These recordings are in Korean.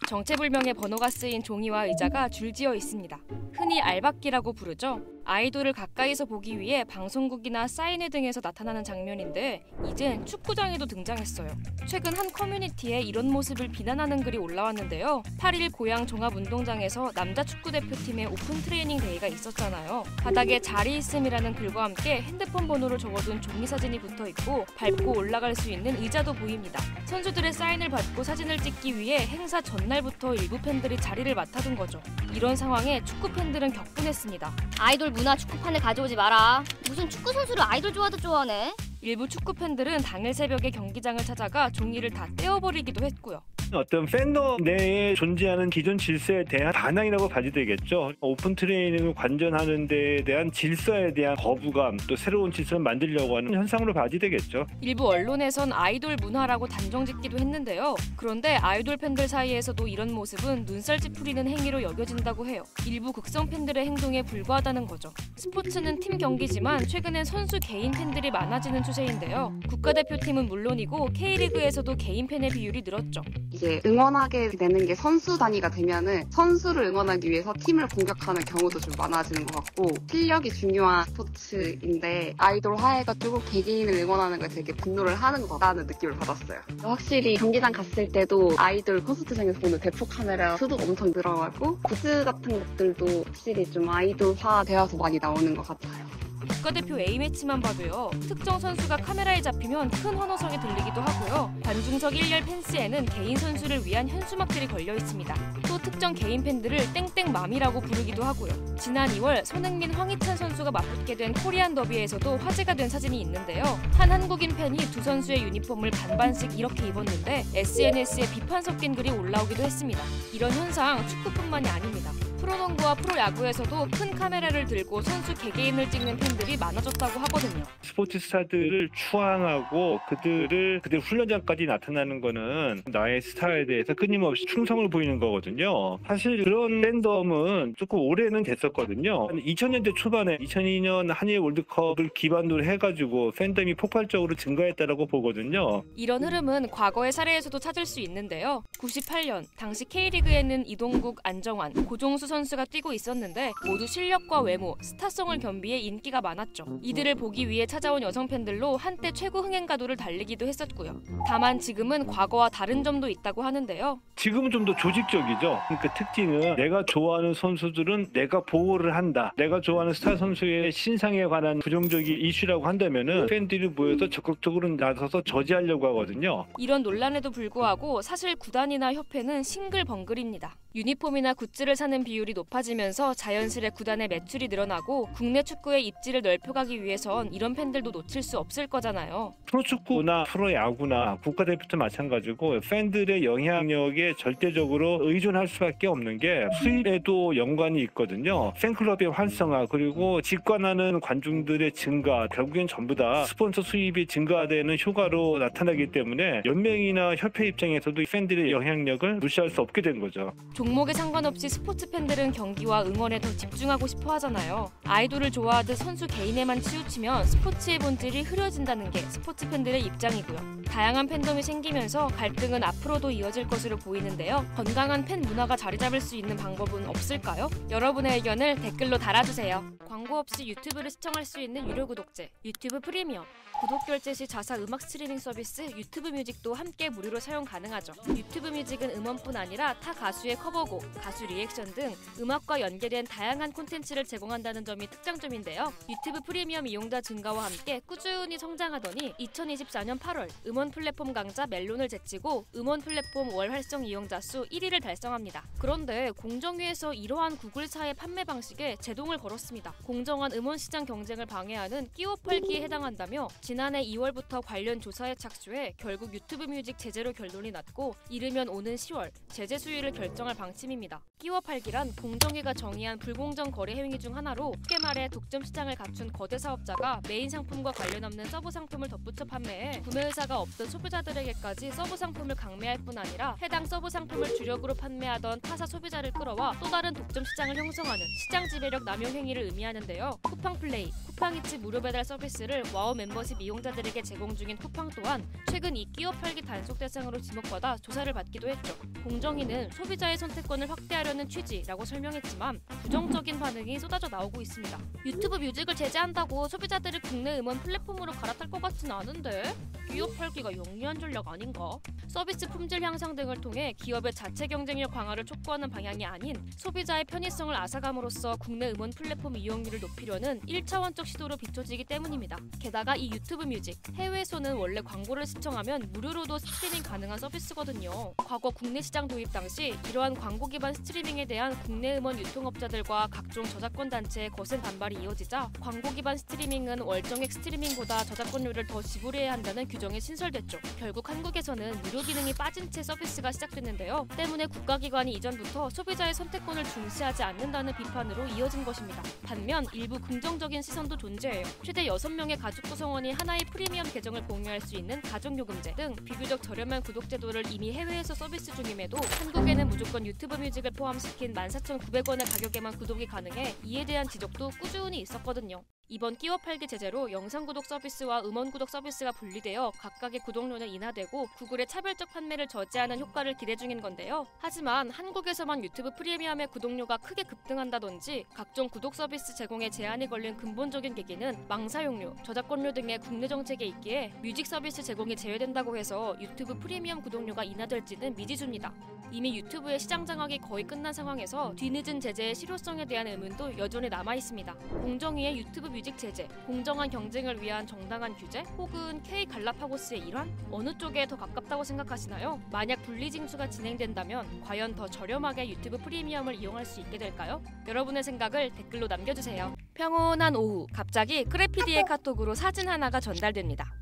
정체불명의 번호가 쓰인 종이와 의자가 줄지어 있습니다. 흔히 알박기라고 부르죠. 아이돌을 가까이서 보기 위해 방송국이나 사인회 등에서 나타나는 장면인데 이젠 축구장에도 등장했어요. 최근 한 커뮤니티에 이런 모습을 비난하는 글이 올라왔는데요. 8일 고양 종합운동장에서 남자 축구대표팀의 오픈 트레이닝 데이가 있었잖아요. 바닥에 자리 있음이라는 글과 함께 핸드폰 번호를 적어둔 종이 사진이 붙어있고 밟고 올라갈 수 있는 의자도 보입니다. 선수들의 사인을 받고 사진을 찍기 위해 행사 전날부터 일부 팬들이 자리를 맡아둔 거죠. 이런 상황에 축구 팬들은 격분했습니다. 아이돌 문화 축구판에 가져오지 마라. 무슨 축구 선수를 아이돌 좋아하듯 좋아하네. 일부 축구 팬들은 당일 새벽에 경기장을 찾아가 종이를 다 떼어버리기도 했고요. 어떤 팬덤 내에 존재하는 기존 질서에 대한 반항이라고 봐도 되겠죠. 오픈 트레이닝을 관전하는 데에 대한 질서에 대한 거부감, 또 새로운 질서를 만들려고 하는 현상으로 봐도 되겠죠. 일부 언론에선 아이돌 문화라고 단정짓기도 했는데요. 그런데 아이돌 팬들 사이에서도 이런 모습은 눈살 찌푸리는 행위로 여겨진다고 해요. 일부 극성 팬들의 행동에 불과하다는 거죠. 스포츠는 팀 경기지만 최근엔 선수 개인 팬들이 많아지는 추세인데요. 국가대표팀은 물론이고 K리그에서도 개인 팬의 비율이 늘었죠. 이게 응원하게 되는 게 선수 단위가 되면은 선수를 응원하기 위해서 팀을 공격하는 경우도 좀 많아지는 것 같고, 실력이 중요한 스포츠인데 아이돌 화해가지고 개개인을 응원하는 걸 되게 분노를 하는 것 같다는 느낌을 받았어요. 확실히 경기장 갔을 때도 아이돌 콘서트장에서 보는 대포 카메라 수도 엄청 늘어나고 굿즈 같은 것들도 확실히 좀 아이돌화 되어서 많이 나오는 것 같아요. 국가대표 A매치만 봐도요. 특정 선수가 카메라에 잡히면 큰 환호성이 들리기도 하고요. 관중석 1열 펜스에는 개인 선수를 위한 현수막들이 걸려 있습니다. 또 특정 개인 팬들을 땡땡맘이라고 부르기도 하고요. 지난 2월 손흥민, 황희찬 선수가 맞붙게 된 코리안 더비에서도 화제가 된 사진이 있는데요. 한 한국인 팬이 두 선수의 유니폼을 반반씩 이렇게 입었는데 SNS에 비판 섞인 글이 올라오기도 했습니다. 이런 현상 축구뿐만이 아닙니다. 프로농구와 프로야구에서도 큰 카메라를 들고 선수 개개인을 찍는 팬들이 많아졌다고 하거든요. 스포츠 스타들을 추앙하고 그들 훈련장까지 나타나는 거는 나의 스타에 대해서 끊임없이 충성을 보이는 거거든요. 사실 그런 팬덤은 조금 오래는 됐었거든요. 2000년대 초반에 2002년 한일 월드컵을 기반으로 해가지고 팬덤이 폭발적으로 증가했다고 보거든요. 이런 흐름은 과거의 사례에서도 찾을 수 있는데요. 98년 당시 K리그에는 이동국, 안정환, 고종수 선수가 뛰고 있었는데 모두 실력과 외모, 스타성을 겸비해 인기가 많았죠. 이들을 보기 위해 찾아온 여성 팬들로 한때 최고 흥행가도를 달리기도 했었고요. 다만 지금은 과거와 다른 점도 있다고 하는데요. 지금은 좀 더 조직적이죠. 그 특징은 내가 좋아하는 선수들은 내가 보호를 한다. 내가 좋아하는 스타 선수의 신상에 관한 부정적인 이슈라고 한다면은 팬들이 모여서 적극적으로 나서서 저지하려고 하거든요. 이런 논란에도 불구하고 사실 구단이나 협회는 싱글벙글입니다. 유니폼이나 굿즈를 사는 비율이 높아지면서 자연스레 구단의 매출이 늘어나고 국내 축구의 입지를 넓혀가기 위해선 이런 팬들도 놓칠 수 없을 거잖아요. 프로축구나 프로야구나 국가대표도 마찬가지고 팬들의 영향력에 절대적으로 의존할 수밖에 없는 게 수입에도 연관이 있거든요. 팬클럽의 활성화 그리고 직관하는 관중들의 증가 결국엔 전부 다 스폰서 수입이 증가되는 효과로 나타나기 때문에 연맹이나 협회 입장에서도 팬들의 영향력을 무시할 수 없게 된 거죠. 종목에 상관없이 스포츠 팬들은 경기와 응원에 더 집중하고 싶어 하잖아요. 아이돌을 좋아하듯 선수 개인에만 치우치면 스포츠의 본질이 흐려진다는 게 스포츠 팬들의 입장이고요. 다양한 팬덤이 생기면서 갈등은 앞으로도 이어질 것으로 보이는데요. 건강한 팬 문화가 자리 잡을 수 있는 방법은 없을까요? 여러분의 의견을 댓글로 달아주세요. 광고 없이 유튜브를 시청할 수 있는 유료 구독제, 유튜브 프리미엄. 구독 결제 시 자사 음악 스트리밍 서비스 유튜브 뮤직도 함께 무료로 사용 가능하죠. 유튜브 뮤직은 음원뿐 아니라 타 가수의 커버곡, 가수 리액션 등 음악과 연계된 다양한 콘텐츠를 제공한다는 점이 특장점인데요. 유튜브 프리미엄 이용자 증가와 함께 꾸준히 성장하더니 2024년 8월 음원 플랫폼 강자 멜론을 제치고 음원 플랫폼 월 활성 이용자 수 1위를 달성합니다. 그런데 공정위에서 이러한 구글사의 판매 방식에 제동을 걸었습니다. 공정한 음원 시장 경쟁을 방해하는 끼워 팔기에 해당한다며 지난해 2월부터 관련 조사에 착수해 결국 유튜브 뮤직 제재로 결론이 났고 이르면 오는 10월 제재 수위를 결정할 방침입니다. 끼워 팔기란 건 공정위가 정의한 불공정 거래 행위 중 하나로 쉽게 말해 독점 시장을 갖춘 거대 사업자가 메인 상품과 관련 없는 서브 상품을 덧붙여 판매해 구매 의사가 없던 소비자들에게까지 서브 상품을 강매할 뿐 아니라 해당 서브 상품을 주력으로 판매하던 타사 소비자를 끌어와 또 다른 독점 시장을 형성하는 시장 지배력 남용 행위를 의미하는데요. 쿠팡플레이, 쿠팡이츠 무료 배달 서비스를 와우 멤버십 이용자들에게 제공 중인 쿠팡 또한 최근 이 끼워 팔기 단속 대상으로 지목받아 조사를 받기도 했죠. 공정위는 소비자의 선택권을 확대하려는 취지라고 설명했지만 부정적인 반응이 쏟아져 나오고 있습니다. 유튜브 뮤직을 제재한다고 소비자들을 국내 음원 플랫폼으로 갈아탈 것 같진 않은데? 끼워 팔기가 영리한 전략 아닌가? 서비스 품질 향상 등을 통해 기업의 자체 경쟁력 강화를 촉구하는 방향이 아닌 소비자의 편의성을 앗아감으로써 국내 음원 플랫폼 이용률을 높이려는 1차원적 시도로 비춰지기 때문입니다. 게다가 이 유튜브 뮤직, 해외에서는 원래 광고를 시청하면 무료로도 스트리밍 가능한 서비스거든요. 과거 국내 시장 도입 당시 이러한 광고 기반 스트리밍에 대한 국내 음원 유통업자들과 각종 저작권 단체의 거센 반발이 이어지자 광고 기반 스트리밍은 월정액 스트리밍보다 저작권료를 더 지불해야 한다는 규정이 신설됐죠. 결국 한국에서는 무료 기능이 빠진 채 서비스가 시작됐는데요. 때문에 국가기관이 이전부터 소비자의 선택권을 중시하지 않는다는 비판으로 이어진 것입니다. 반면 일부 긍정적인 시선도 존재해요. 최대 6명의 가족 구성원이 하나의 프리미엄 계정을 공유할 수 있는 가족요금제 등 비교적 저렴한 구독 제도를 이미 해외에서 서비스 중임에도 한국에는 무조건 유튜브 뮤직을 포함시킨 14,900원의 가격에만 구독이 가능해 이에 대한 지적도 꾸준히 있었거든요. 이번 끼워 팔기 제재로 영상 구독 서비스와 음원 구독 서비스가 분리되어 각각의 구독료는 인하되고 구글의 차별적 판매를 저지하는 효과를 기대 중인 건데요. 하지만 한국에서만 유튜브 프리미엄의 구독료가 크게 급등한다든지 각종 구독 서비스 제공에 제한이 걸린 근본적인 계기는 망사용료, 저작권료 등의 국내 정책에 있기에 뮤직 서비스 제공이 제외된다고 해서 유튜브 프리미엄 구독료가 인하될지는 미지수입니다. 이미 유튜브의 시장 장악이 거의 끝난 상황에서 뒤늦은 제재의 실효성에 대한 의문도 여전히 남아있습니다. 공정위의 유튜브 뮤직 제재, 공정한 경쟁을 위한 정당한 규제, 혹은 K갈라파고스의 일환? 어느 쪽에 더 가깝다고 생각하시나요? 만약 분리징수가 진행된다면 과연 더 저렴하게 유튜브 프리미엄을 이용할 수 있게 될까요? 여러분의 생각을 댓글로 남겨주세요. 평온한 오후, 갑자기 크래피디의 카톡으로 사진 하나가 전달됩니다.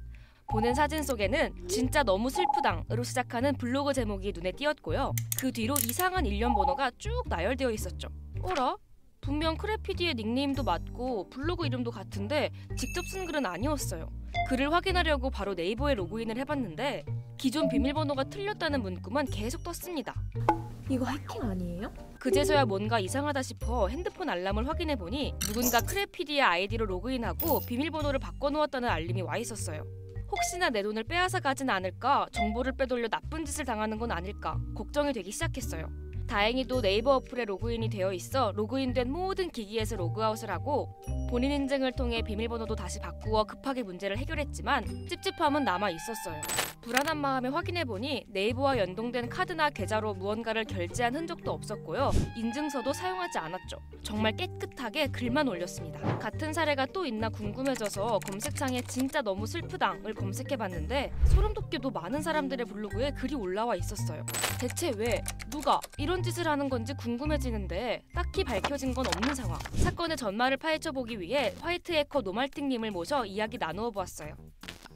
보는 사진 속에는 진짜 너무 슬프당으로 시작하는 블로그 제목이 눈에 띄었고요. 그 뒤로 이상한 일련 번호가 쭉 나열되어 있었죠. 어라? 분명 크래피디의 닉네임도 맞고 블로그 이름도 같은데 직접 쓴 글은 아니었어요. 글을 확인하려고 바로 네이버에 로그인을 해봤는데 기존 비밀번호가 틀렸다는 문구만 계속 떴습니다. 이거 해킹 아니에요? 그제서야 뭔가 이상하다 싶어 핸드폰 알람을 확인해보니 누군가 크래피디의 아이디로 로그인하고 비밀번호를 바꿔놓았다는 알림이 와 있었어요. 혹시나 내 돈을 빼앗아 가진 않을까, 정보를 빼돌려 나쁜 짓을 당하는 건 아닐까 걱정이 되기 시작했어요. 다행히도 네이버 어플에 로그인이 되어 있어 로그인된 모든 기기에서 로그아웃을 하고 본인 인증을 통해 비밀번호도 다시 바꾸어 급하게 문제를 해결했지만 찝찝함은 남아 있었어요. 불안한 마음에 확인해보니 네이버와 연동된 카드나 계좌로 무언가를 결제한 흔적도 없었고요. 인증서도 사용하지 않았죠. 정말 깨끗하게 글만 올렸습니다. 같은 사례가 또 있나 궁금해져서 검색창에 진짜 너무 슬프당을 검색해봤는데 소름 돋게도 많은 사람들의 블로그에 글이 올라와 있었어요. 대체 왜, 누가 이런 짓을 하는 건지 궁금해지는데 딱히 밝혀진 건 없는 상황. 사건의 전말을 파헤쳐보기 위해 화이트 해커 노말팅님을 모셔 이야기 나누어 보았어요.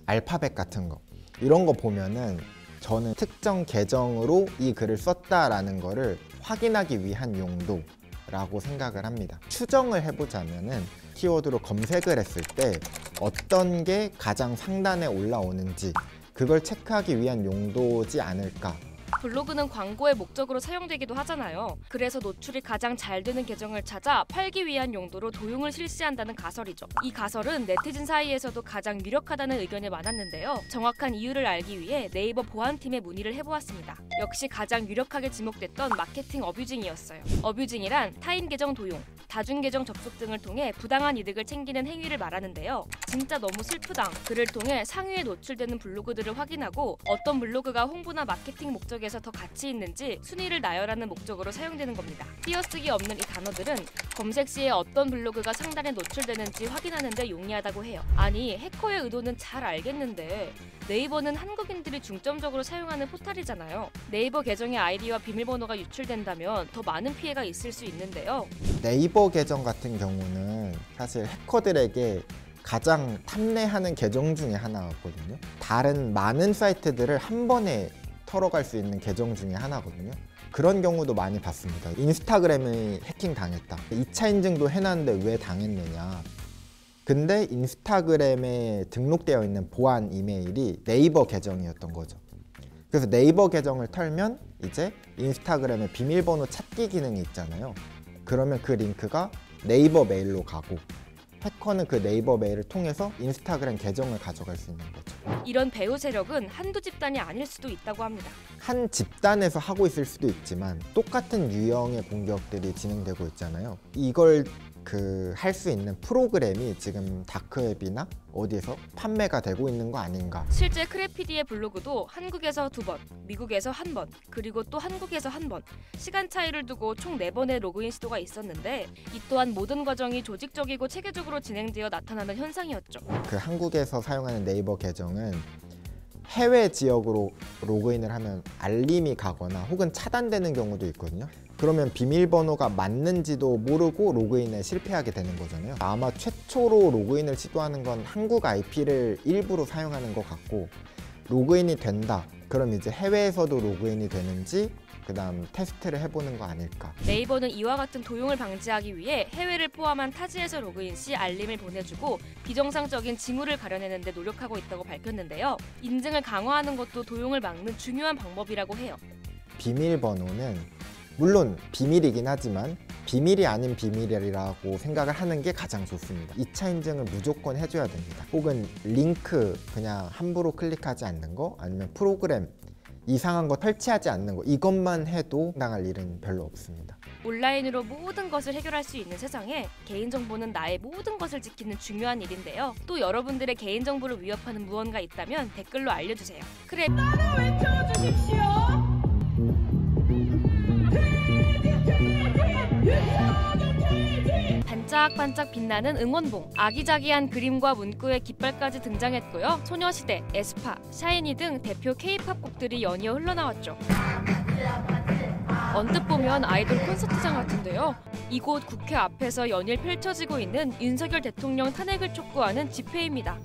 알파벳 같은 거 이런 거 보면은 저는 특정 계정으로 이 글을 썼다라는 거를 확인하기 위한 용도라고 생각을 합니다. 추정을 해보자면은 키워드로 검색을 했을 때 어떤 게 가장 상단에 올라오는지 그걸 체크하기 위한 용도지 않을까. 블로그는 광고의 목적으로 사용되기도 하잖아요. 그래서 노출이 가장 잘 되는 계정을 찾아 팔기 위한 용도로 도용을 실시한다는 가설이죠. 이 가설은 네티즌 사이에서도 가장 유력하다는 의견이 많았는데요. 정확한 이유를 알기 위해 네이버 보안팀에 문의를 해보았습니다. 역시 가장 유력하게 지목됐던 마케팅 어뷰징이었어요. 어뷰징이란 타인 계정 도용, 다중 계정 접속 등을 통해 부당한 이득을 챙기는 행위를 말하는데요. 진짜 너무 슬프당 글을 통해 상위에 노출되는 블로그들을 확인하고 어떤 블로그가 홍보나 마케팅 목적에서 더 가치 있는지 순위를 나열하는 목적으로 사용되는 겁니다. 띄어쓰기 없는 이 단어들은 검색 시에 어떤 블로그가 상단에 노출되는지 확인하는 데 용이하다고 해요. 아니, 해커의 의도는 잘 알겠는데 네이버는 한국인들이 중점적으로 사용하는 포털이잖아요. 네이버 계정의 아이디와 비밀번호가 유출된다면 더 많은 피해가 있을 수 있는데요. 네이버 계정 같은 경우는 사실 해커들에게 가장 탐내하는 계정 중에 하나거든요. 다른 많은 사이트들을 한 번에 털어갈 수 있는 계정 중에 하나거든요. 그런 경우도 많이 봤습니다. 인스타그램이 해킹 당했다. 2차 인증도 해놨는데 왜 당했느냐. 근데 인스타그램에 등록되어 있는 보안 이메일이 네이버 계정이었던 거죠. 그래서 네이버 계정을 털면 이제 인스타그램에 비밀번호 찾기 기능이 있잖아요. 그러면 그 링크가 네이버 메일로 가고 해커는 그 네이버 메일을 통해서 인스타그램 계정을 가져갈 수 있는 거죠. 이런 배후 세력은 한두 집단이 아닐 수도 있다고 합니다. 한 집단에서 하고 있을 수도 있지만 똑같은 유형의 공격들이 진행되고 있잖아요. 이걸 할 수 있는 프로그램이 지금 다크웹이나 어디에서 판매가 되고 있는 거 아닌가. 실제 크래피디의 블로그도 한국에서 2번, 미국에서 1번, 그리고 또 한국에서 1번, 시간 차이를 두고 총 4번의 로그인 시도가 있었는데 이 또한 모든 과정이 조직적이고 체계적으로 진행되어 나타나는 현상이었죠. 그 한국에서 사용하는 네이버 계정은 해외 지역으로 로그인을 하면 알림이 가거나 혹은 차단되는 경우도 있거든요. 그러면 비밀번호가 맞는지도 모르고 로그인에 실패하게 되는 거잖아요. 아마 최초로 로그인을 시도하는 건 한국 IP를 일부러 사용하는 것 같고, 로그인이 된다. 그럼 이제 해외에서도 로그인이 되는지 그다음 테스트를 해보는 거 아닐까. 네이버는 이와 같은 도용을 방지하기 위해 해외를 포함한 타지에서 로그인 시 알림을 보내주고 비정상적인 징후를 가려내는 데 노력하고 있다고 밝혔는데요. 인증을 강화하는 것도 도용을 막는 중요한 방법이라고 해요. 비밀번호는 물론 비밀이긴 하지만 비밀이 아닌 비밀이라고 생각을 하는 게 가장 좋습니다. 2차 인증을 무조건 해줘야 됩니다. 혹은 링크 그냥 함부로 클릭하지 않는 거, 아니면 프로그램 이상한 거 설치하지 않는 거, 이것만 해도 당할 일은 별로 없습니다. 온라인으로 모든 것을 해결할 수 있는 세상에 개인정보는 나의 모든 것을 지키는 중요한 일인데요. 또 여러분들의 개인정보를 위협하는 무언가 있다면 댓글로 알려주세요. 그래. 반짝반짝 빛나는 응원봉, 아기자기한 그림과 문구에 깃발까지 등장했고요. 소녀시대, 에스파, 샤이니 등 대표 K-팝 곡들이 연이어 흘러나왔죠. 언뜻 보면 아이돌 콘서트장 같은데요. 이곳 국회 앞에서 연일 펼쳐지고 있는 윤석열 대통령 탄핵을 촉구하는 집회입니다.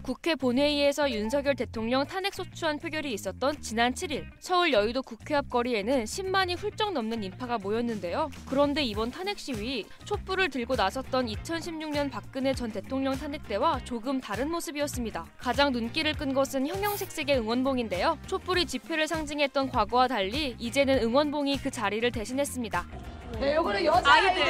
국회 본회의에서 윤석열 대통령 탄핵 소추안 표결이 있었던 지난 7일 서울 여의도 국회 앞 거리에는 10만이 훌쩍 넘는 인파가 모였는데요. 그런데 이번 탄핵 시위, 촛불을 들고 나섰던 2016년 박근혜 전 대통령 탄핵 때와 조금 다른 모습이었습니다. 가장 눈길을 끈 것은 형형색색의 응원봉인데요. 촛불이 집회를 상징했던 과거와 달리 이제는 응원봉이 그 자리를 대신했습니다. 네, 요거는 여자 아이들.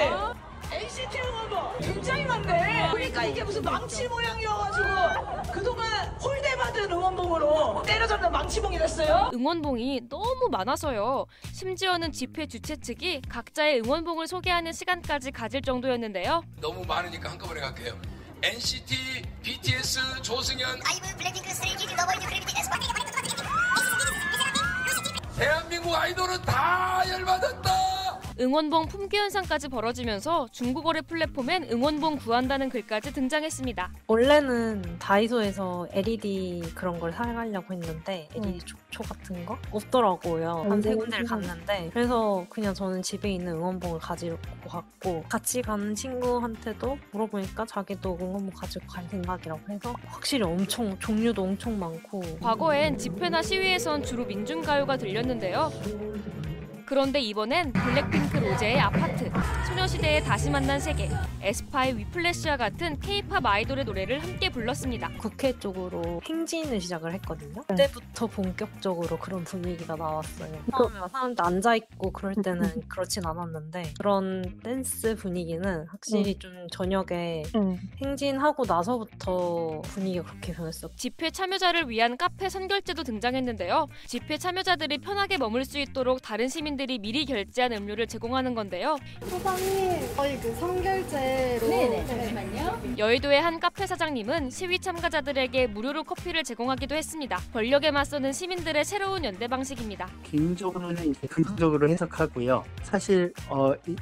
NCT 응원봉 굉장히 많네. 그러니까 이게 무슨 망치 모양이어가지고 그동안 홀대받은 응원봉으로 때려잡는 망치봉이 됐어요. 응원봉이 너무 많아서요. 심지어는 집회 주최 측이 각자의 응원봉을 소개하는 시간까지 가질 정도였는데요. 너무 많으니까 한꺼번에 갈게요. NCT, BTS, 조승연, 아이브, 블랙핑크, 스트레이키즈, 너버이즈, 크래비티, 에스파. 대한민국 아이돌은 다 열받았다. 응원봉 품귀 현상까지 벌어지면서 중고거래 플랫폼엔 응원봉 구한다는 글까지 등장했습니다. 원래는 다이소에서 LED 그런 걸 사가려고 했는데 LED 촉초 같은 거 없더라고요. 한 세 군데를 갔는데, 그래서 그냥 저는 집에 있는 응원봉을 가지고 갔고, 같이 가는 친구한테도 물어보니까 자기도 응원봉 가지고 갈 생각이라고 해서 확실히 엄청 종류도 엄청 많고. 과거엔 집회나 시위에선 주로 민중가요가 들렸는데요. 그런데 이번엔 블랙핑크 로제의 아파트, 소녀시대의 다시 만난 세계, 에스파의 위플래시와 같은 K-팝 아이돌의 노래를 함께 불렀습니다. 국회 쪽으로 행진을 시작을 했거든요. 그때부터 본격적으로 그런 분위기가 나왔어요. 처음에 사람들 앉아있고 그럴 때는 그렇진 않았는데, 그런 댄스 분위기는 확실히 좀 저녁에 행진하고 나서부터 분위기가 그렇게 변했어요. 집회 참여자를 위한 카페 선결제도 등장했는데요. 집회 참여자들이 편하게 머물 수 있도록 다른 시민들이 미리 결제한 음료를 제공하는 건데요. 사장님, 저희 그 선결제로. 네네, 잠시만요. 여의도의 한 카페 사장님은 시위 참가자들에게 무료로 커피를 제공하기도 했습니다. 권력에 맞서는 시민들의 새로운 연대 방식입니다. 개인적으로는 이제 긍정적으로 해석하고요. 사실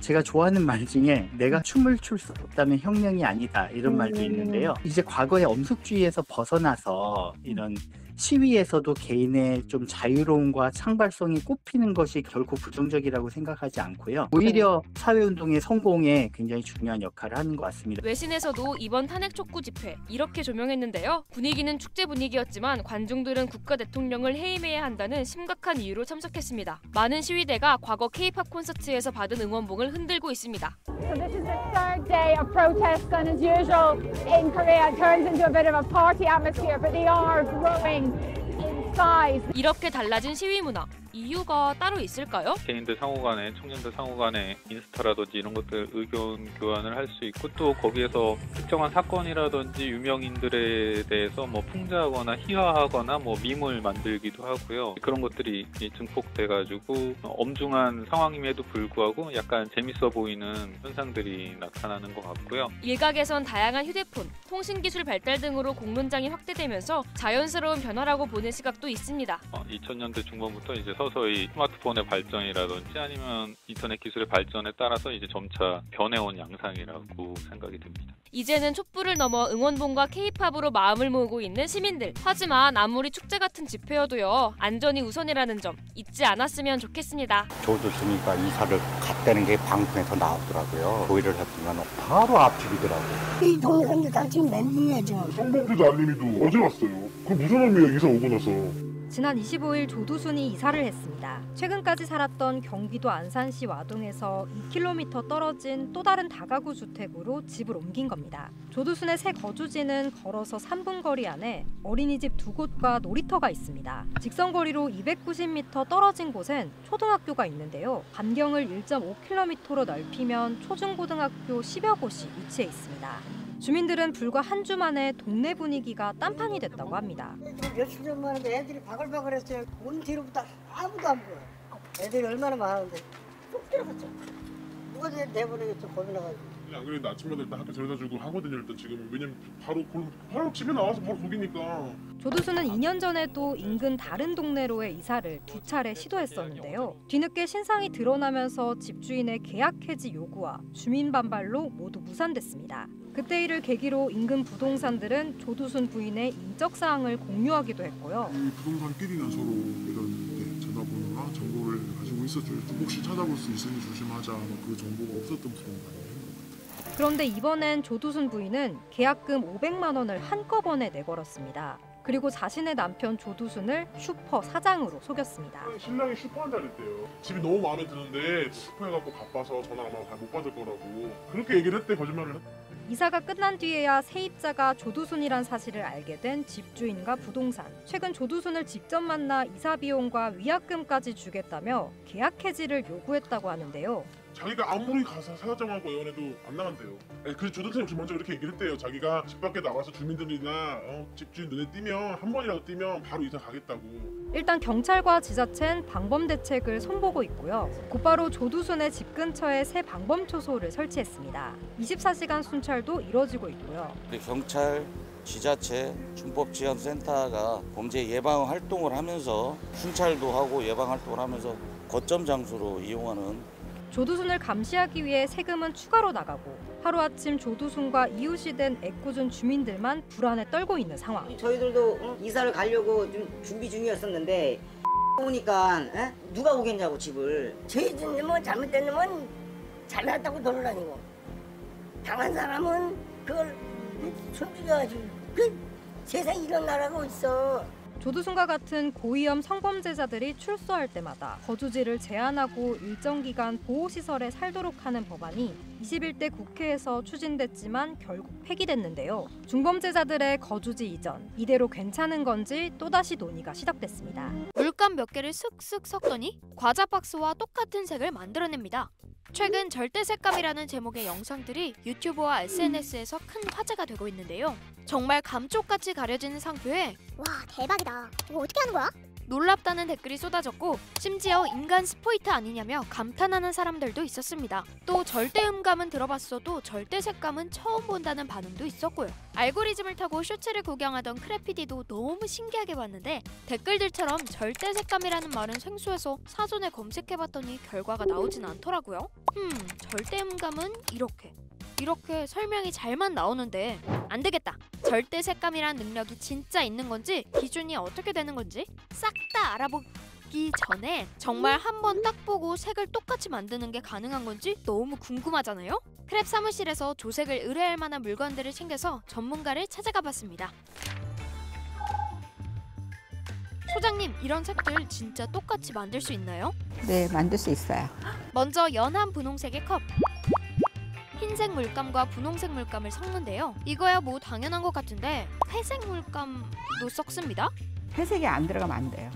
제가 좋아하는 말 중에 내가 춤을 출 수 없다면 혁명이 아니다, 이런 말도 있는데요. 이제 과거의 엄숙주의에서 벗어나서 이런 시위에서도 개인의 좀 자유로움과 창발성이 꼽히는 것이 결코 부정적이라고 생각하지 않고요. 오히려 사회운동의 성공에 굉장히 중요한 역할을 하는 것 같습니다. 외신에서도 이번 탄핵 촉구 집회 이렇게 조명했는데요. 분위기는 축제 분위기였지만 관중들은 국가 대통령을 해임해야 한다는 심각한 이유로 참석했습니다. 많은 시위대가 과거 K-팝 콘서트에서 받은 응원봉을 흔들고 있습니다. So this is the third day of protests, and as usual in Korea, it turns into a bit of a party atmosphere, but they are growing in size. 이렇게 달라진 시위 문화. 이유가 따로 있을까요? 개인들 상호간에, 청년들 상호간에 인스타라든지 이런 것들 의견 교환을 할 수 있고 또 거기에서 특정한 사건이라든지 유명인들에 대해서 뭐 풍자하거나 희화하거나 뭐 밈을 만들기도 하고요. 그런 것들이 증폭돼가지고 엄중한 상황임에도 불구하고 약간 재밌어 보이는 현상들이 나타나는 것 같고요. 일각에선 다양한 휴대폰, 통신기술 발달 등으로 공론장이 확대되면서 자연스러운 변화라고 보는 시각도 있습니다. 2000년대 중반부터 이제 서서히 스마트폰의 발전이라든지 아니면 인터넷 기술의 발전에 따라서 이제 점차 변해온 양상이라고 생각이 듭니다. 이제는 촛불을 넘어 응원봉과 K-팝으로 마음을 모으고 있는 시민들. 하지만 아무리 축제 같은 집회여도요. 안전이 우선이라는 점 잊지 않았으면 좋겠습니다. 조두순이가 이사를 갔다는 게 방송에서 나왔더라고요. 조회를 했더니 바로 앞집이더라고요. 이 동네 사람들 다 지금 멘붕이죠. 성범죄자 알림이도 어제 왔어요. 그 무슨 의미야 이사 오고 나서. 지난 25일 조두순이 이사를 했습니다. 최근까지 살았던 경기도 안산시 와동에서 2km 떨어진 또 다른 다가구 주택으로 집을 옮긴 겁니다. 조두순의 새 거주지는 걸어서 3분 거리 안에 어린이집 2곳과 놀이터가 있습니다. 직선거리로 290m 떨어진 곳엔 초등학교가 있는데요. 반경을 1.5km로 넓히면 초중고등학교 10여 곳이 위치해 있습니다. 주민들은 불과 한 주 만에 동네 분위기가 딴판이 됐다고 합니다. 며칠 전만 해도 애들이 바글바글했어요. 문 뒤로부터 아무도 안 보여. 애들이 얼마나 많은데 쏙 들어갔죠. 누가 내보내겠어 겁이 나가지고. 안 그래도 아침마다 일단 학교 데려다주고 하거든요. 일단 지금 왜냐면 바로 집에 나와서 바로 거기니까. 조두순은 2년 전에도 인근 다른 동네로의 이사를 2차례 시도했었는데요. 뒤늦게 신상이 드러나면서 집주인의 계약 해지 요구와 주민 반발로 모두 무산됐습니다. 그때 이를 계기로 인근 부동산들은 조두순 부인의 인적 사항을 공유하기도 했고요. 이 부동산끼리는 서로 이런 전화번호나 정보를 가지고 있었죠. 혹시 찾아볼 수 있으니 조심하자. 그 정보가 없었던 부분이 많이 있는 것 같아요. 그런데 이번엔 조두순 부인은 계약금 500만 원을 한꺼번에 내걸었습니다. 그리고 자신의 남편 조두순을 슈퍼 사장으로 속였습니다. 신랑이 슈퍼 한다 그랬대요. 집이 너무 마음에 드는데 슈퍼해갖고 바빠서 전화를 하면 잘 못 받을 거라고 그렇게 얘기를 했대. 거짓말을 했대. 이사가 끝난 뒤에야 세입자가 조두순이란 사실을 알게 된 집주인과 부동산. 최근 조두순을 직접 만나 이사 비용과 위약금까지 주겠다며 계약 해지를 요구했다고 하는데요. 자기가 아무리 가서 사장하고 의원해도 안 나간대요. 그래서 조두순이 혹시 먼저 이렇게 얘기를 했대요. 자기가 집 밖에 나가서 주민들이나 집주인 눈에 띄면 한 번이라도 띄면 바로 이사 가겠다고. 일단 경찰과 지자체는 방범 대책을 손보고 있고요. 곧바로 조두순의 집 근처에 새 방범 초소를 설치했습니다. 24시간 순찰도 이뤄지고 있고요. 경찰, 지자체, 준법지원센터가 범죄 예방 활동을 하면서 순찰도 하고 예방 활동을 하면서 거점 장소로 이용하는. 조두순을 감시하기 위해 세금은 추가로 나가고 하루아침 조두순과 이웃이 된 애꿎은 주민들만 불안에 떨고 있는 상황. 저희들도 이사를 가려고 좀 준비 중이었었는데 오니까 누가 오겠냐고 집을. 죄진 놈은 잘못된 놈은 잘났다고 돌아다니고 당한 사람은 그걸 숨겨가지고 그 세상에 이런 나라가 있어. 조두순과 같은 고위험 성범죄자들이 출소할 때마다 거주지를 제한하고 일정 기간 보호시설에 살도록 하는 법안이 21대 국회에서 추진됐지만 결국 폐기됐는데요. 중범죄자들의 거주지 이전, 이대로 괜찮은 건지 또다시 논의가 시작됐습니다. 물감 몇 개를 슥슥 섞더니 과자 박스와 똑같은 색을 만들어냅니다. 최근 절대색감이라는 제목의 영상들이 유튜브와 SNS에서 큰 화제가 되고 있는데요. 정말 감쪽같이 가려지는 상표에 와 대박이다. 이거 어떻게 하는 거야? 놀랍다는 댓글이 쏟아졌고 심지어 인간 스포이트 아니냐며 감탄하는 사람들도 있었습니다. 또 절대음감은 들어봤어도 절대색감은 처음 본다는 반응도 있었고요. 알고리즘을 타고 쇼츠를 구경하던 크래피디도 너무 신기하게 봤는데 댓글들처럼 절대색감이라는 말은 생소해서 사전에 검색해봤더니 결과가 나오진 않더라고요. 절대음감은 이렇게 설명이 잘만 나오는데 안 되겠다. 절대 색감이란 능력이 진짜 있는 건지 기준이 어떻게 되는 건지 싹 다 알아보기 전에 정말 한 번 딱 보고 색을 똑같이 만드는 게 가능한 건지 너무 궁금하잖아요? 크랩 사무실에서 조색을 의뢰할 만한 물건들을 챙겨서 전문가를 찾아가 봤습니다. 소장님, 이런 색들 진짜 똑같이 만들 수 있나요? 네, 만들 수 있어요. 먼저 연한 분홍색의 컵. 흰색 물감과 분홍색 물감을 섞는데요. 이거야 뭐 당연한 것 같은데 회색 물감도 섞습니다. 회색이 안 들어가면 안 돼요.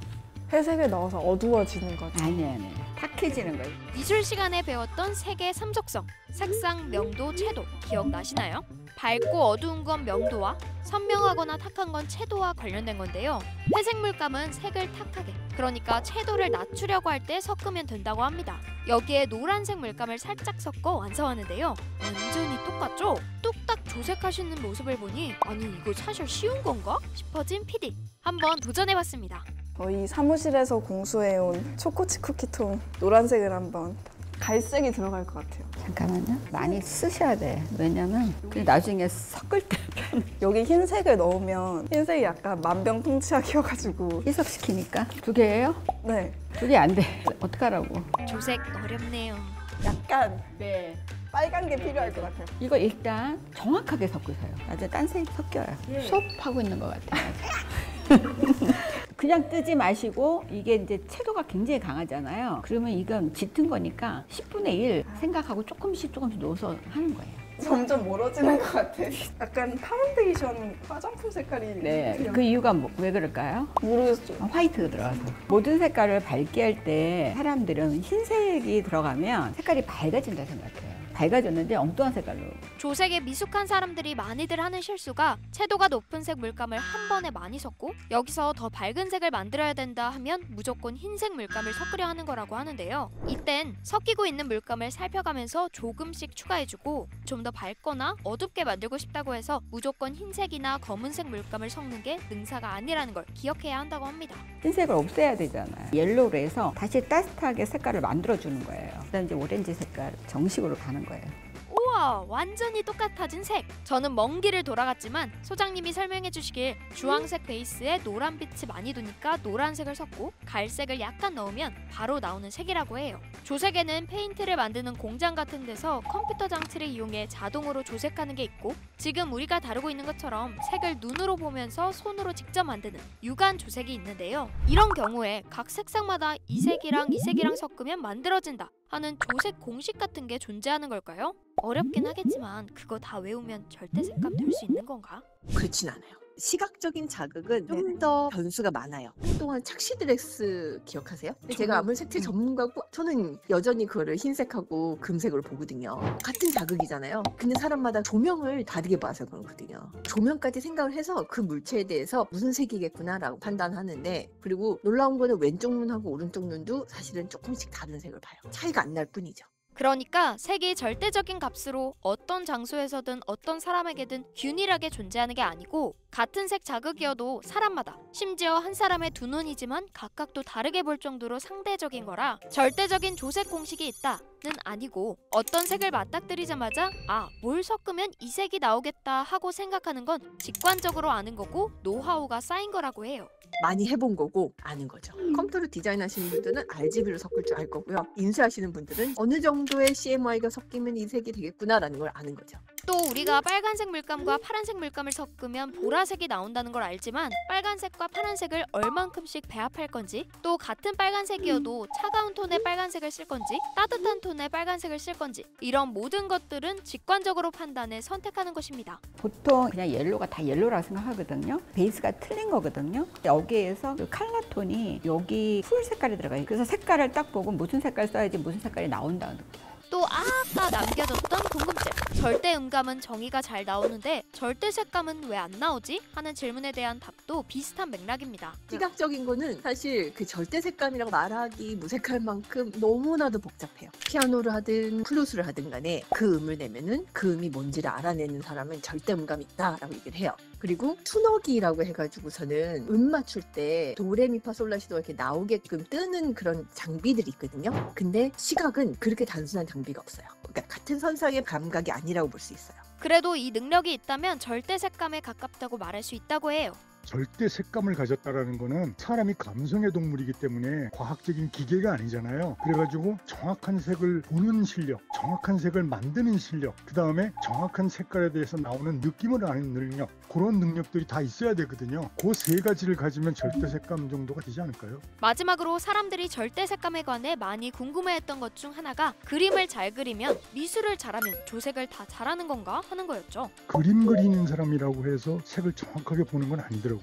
회색을 넣어서 어두워지는 거죠? 아니에요. 탁해지는 거예요. 미술 시간에 배웠던 색의 삼속성, 색상, 명도, 채도 기억나시나요? 밝고 어두운 건 명도와 선명하거나 탁한 건 채도와 관련된 건데요. 회색 물감은 색을 탁하게, 그러니까 채도를 낮추려고 할 때 섞으면 된다고 합니다. 여기에 노란색 물감을 살짝 섞어 완성하는데요. 완전히 똑같죠? 뚝딱 조색하시는 모습을 보니 아니 이거 사실 쉬운 건가? 싶어진 PD. 한번 도전해봤습니다. 저희 사무실에서 공수해온 초코칩 쿠키통 노란색을 한번 갈색이 들어갈 것 같아요. 잠깐만요. 많이 쓰셔야 돼. 왜냐면 나중에 섞을 때 여기 흰색을 넣으면 흰색이 약간 만병통치약이어가지고 희석시키니까. 2개예요? 네. 2개 안 돼. 어떡하라고. 조색 어렵네요. 약간 빨간 게 필요할 것 같아요. 이거 일단 정확하게 섞으세요. 나중에 딴 색이 섞여요. 수업하고 있는 것 같아요. 그냥 뜨지 마시고 이게 이제 채도가 굉장히 강하잖아요. 그러면 이건 짙은 거니까 10분의 1 생각하고 조금씩 넣어서 하는 거예요. 점점 멀어지는 것 같아. 약간 파운데이션 화장품 색깔이. 네, 그 이유가 왜 그럴까요? 모르겠어요. 화이트가 들어가서. 모든 색깔을 밝게 할 때 사람들은 흰색이 들어가면 색깔이 밝아진다 생각해요. 밝아졌는데 엉뚱한 색깔로. 조색에 미숙한 사람들이 많이들 하는 실수가 채도가 높은 색 물감을 한 번에 많이 섞고 여기서 더 밝은 색을 만들어야 된다 하면 무조건 흰색 물감을 섞으려 하는 거라고 하는데요. 이땐 섞이고 있는 물감을 살펴가면서 조금씩 추가해주고 좀 더 밝거나 어둡게 만들고 싶다고 해서 무조건 흰색이나 검은색 물감을 섞는 게 능사가 아니라는 걸 기억해야 한다고 합니다. 흰색을 없애야 되잖아요. 옐로우로 해서 다시 따뜻하게 색깔을 만들어주는 거예요. 그다음 이제 오렌지 색깔 정식으로 가는 거예요. 우와, 완전히 똑같아진 색! 저는 먼 길을 돌아갔지만 소장님이 설명해 주시길 주황색 베이스에 노란빛이 많이 도니까 노란색을 섞고 갈색을 약간 넣으면 바로 나오는 색이라고 해요. 조색에는 페인트를 만드는 공장 같은 데서 컴퓨터 장치를 이용해 자동으로 조색하는 게 있고 지금 우리가 다루고 있는 것처럼 색을 눈으로 보면서 손으로 직접 만드는 육안 조색이 있는데요. 이런 경우에 각 색상마다 이 색이랑 이 색이랑 섞으면 만들어진다 하는 조색 공식 같은 게 존재하는 걸까요? 어렵긴 하겠지만 그거 다 외우면 절대 색감 될 수 있는 건가? 그렇진 않아요. 시각적인 자극은 좀 더 변수가 많아요. 한동안 착시드레스 기억하세요? 근데 제가 아무리 색칠 전문가고 저는 여전히 그거를 흰색하고 금색으로 보거든요. 같은 자극이잖아요. 근데 사람마다 조명을 다르게 봐서 그렇거든요. 조명까지 생각을 해서 그 물체에 대해서 무슨 색이겠구나라고 판단하는데 그리고 놀라운 거는 왼쪽 눈하고 오른쪽 눈도 사실은 조금씩 다른 색을 봐요. 차이가 안 날 뿐이죠. 그러니까 색이 절대적인 값으로 어떤 장소에서든 어떤 사람에게든 균일하게 존재하는 게 아니고 같은 색 자극이어도 사람마다 심지어 한 사람의 두 눈이지만 각각도 다르게 볼 정도로 상대적인 거라 절대적인 조색 공식이 있다는 아니고 어떤 색을 맞닥뜨리자마자 아, 뭘 섞으면 이 색이 나오겠다 하고 생각하는 건 직관적으로 아는 거고 노하우가 쌓인 거라고 해요. 많이 해본 거고 아는 거죠. 컴퓨터로 디자인하시는 분들은 RGB로 섞을 줄 알 거고요. 인쇄하시는 분들은 어느 정도의 CMY가 섞이면 이 색이 되겠구나라는 걸 아는 거죠. 또 우리가 빨간색 물감과 파란색 물감을 섞으면 보라색이 나온다는 걸 알지만 빨간색과 파란색을 얼만큼씩 배합할 건지 또 같은 빨간색이어도 차가운 톤의 빨간색을 쓸 건지 따뜻한 톤의 빨간색을 쓸 건지 이런 모든 것들은 직관적으로 판단해 선택하는 것입니다. 보통 그냥 옐로우가 다 옐로우라고 생각하거든요. 베이스가 틀린 거거든요. 여기에서 그 컬러 톤이 여기 풀 색깔이 들어가요. 그래서 색깔을 딱 보고 무슨 색깔 써야지 무슨 색깔이 나온다는 거예요. 또 아까 남겨뒀던 궁금증. 절대 음감은 정의가 잘 나오는데 절대 색감은 왜 안 나오지? 하는 질문에 대한 답도 비슷한 맥락입니다. 시각적인 거는 사실 그 절대 색감이라고 말하기 무색할 만큼 너무나도 복잡해요. 피아노를 하든 플루스를 하든 간에 그 음을 내면은 그 음이 뭔지를 알아내는 사람은 절대 음감이 있다라고 얘기를 해요. 그리고 투너기라고 해가지고서는 음 맞출 때 도레미파솔라시도 이렇게 나오게끔 뜨는 그런 장비들이 있거든요. 근데 시각은 그렇게 단순한 장비가 없어요. 그러니까 같은 선상의 감각이 아니라고 볼 수 있어요. 그래도 이 능력이 있다면 절대 색감에 가깝다고 말할 수 있다고 해요. 절대 색감을 가졌다라는 거는 사람이 감성의 동물이기 때문에 과학적인 기계가 아니잖아요. 그래가지고 정확한 색을 보는 실력, 정확한 색을 만드는 실력, 그 다음에 정확한 색깔에 대해서 나오는 느낌을 아는 능력, 그런 능력들이 다 있어야 되거든요. 그 세 가지를 가지면 절대 색감 정도가 되지 않을까요? 마지막으로 사람들이 절대 색감에 관해 많이 궁금해했던 것 중 하나가 그림을 잘 그리면 미술을 잘하면 조색을 다 잘하는 건가 하는 거였죠. 그림 그리는 사람이라고 해서 색을 정확하게 보는 건 아니더라고요.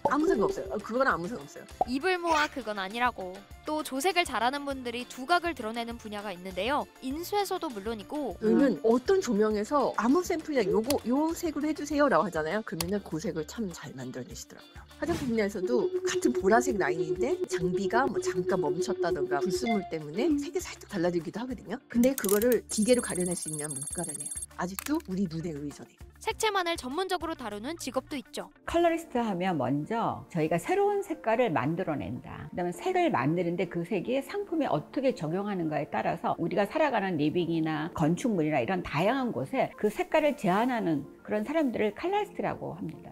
아무 생각 없어요. 그건 아무 생각 없어요. 입을 모아 그건 아니라고. 또 조색을 잘하는 분들이 두각을 드러내는 분야가 있는데요. 인쇄소도 물론이고 저희는 어떤 조명에서 아무 샘플이나 요 색으로 해주세요라고 하잖아요. 그러면은 그 색을 참 잘 만들어내시더라고요. 화장품 분야에서도 같은 보라색 라인인데 장비가 뭐 잠깐 멈췄다던가 불순물 때문에 색이 살짝 달라지기도 하거든요. 근데 그거를 기계로 가려낼 수 있냐면 못 가려내요. 아직도 우리 눈에 의존해요. 색채만을 전문적으로 다루는 직업도 있죠. 컬러리스트 하면 먼저 저희가 새로운 색깔을 만들어낸다. 그다음에 색을 만드는데 그 색이 상품에 어떻게 적용하는가에 따라서 우리가 살아가는 리빙이나 건축물이나 이런 다양한 곳에 그 색깔을 제한하는 그런 사람들을 컬러리스트라고 합니다.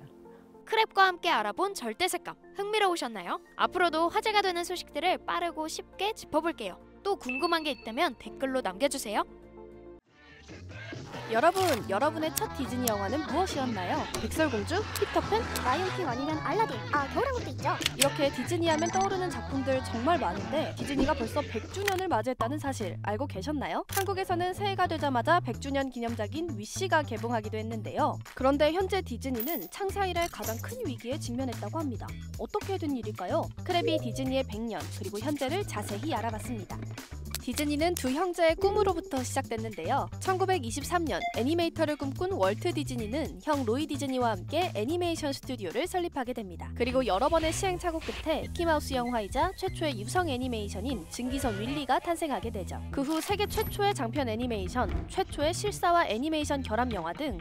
크랩과 함께 알아본 절대 색감 흥미로우셨나요? 앞으로도 화제가 되는 소식들을 빠르고 쉽게 짚어볼게요. 또 궁금한 게 있다면 댓글로 남겨주세요. 여러분, 여러분의 첫 디즈니 영화는 무엇이었나요? 백설공주? 피터팬? 라이온킹 아니면 알라딘. 겨울왕국도 있죠. 이렇게 디즈니 하면 떠오르는 작품들 정말 많은데 디즈니가 벌써 100주년을 맞이했다는 사실 알고 계셨나요? 한국에서는 새해가 되자마자 100주년 기념작인 위시가 개봉하기도 했는데요. 그런데 현재 디즈니는 창사 이래 가장 큰 위기에 직면했다고 합니다. 어떻게 된 일일까요? 크랩이 디즈니의 100년 그리고 현재를 자세히 알아봤습니다. 디즈니는 두 형제의 꿈으로부터 시작됐는데요. 1923년 애니메이터를 꿈꾼 월트 디즈니는 형 로이 디즈니와 함께 애니메이션 스튜디오를 설립하게 됩니다. 그리고 여러 번의 시행착오 끝에 미키마우스 영화이자 최초의 유성 애니메이션인 증기선 윌리가 탄생하게 되죠. 그 후 세계 최초의 장편 애니메이션, 최초의 실사와 애니메이션 결합 영화 등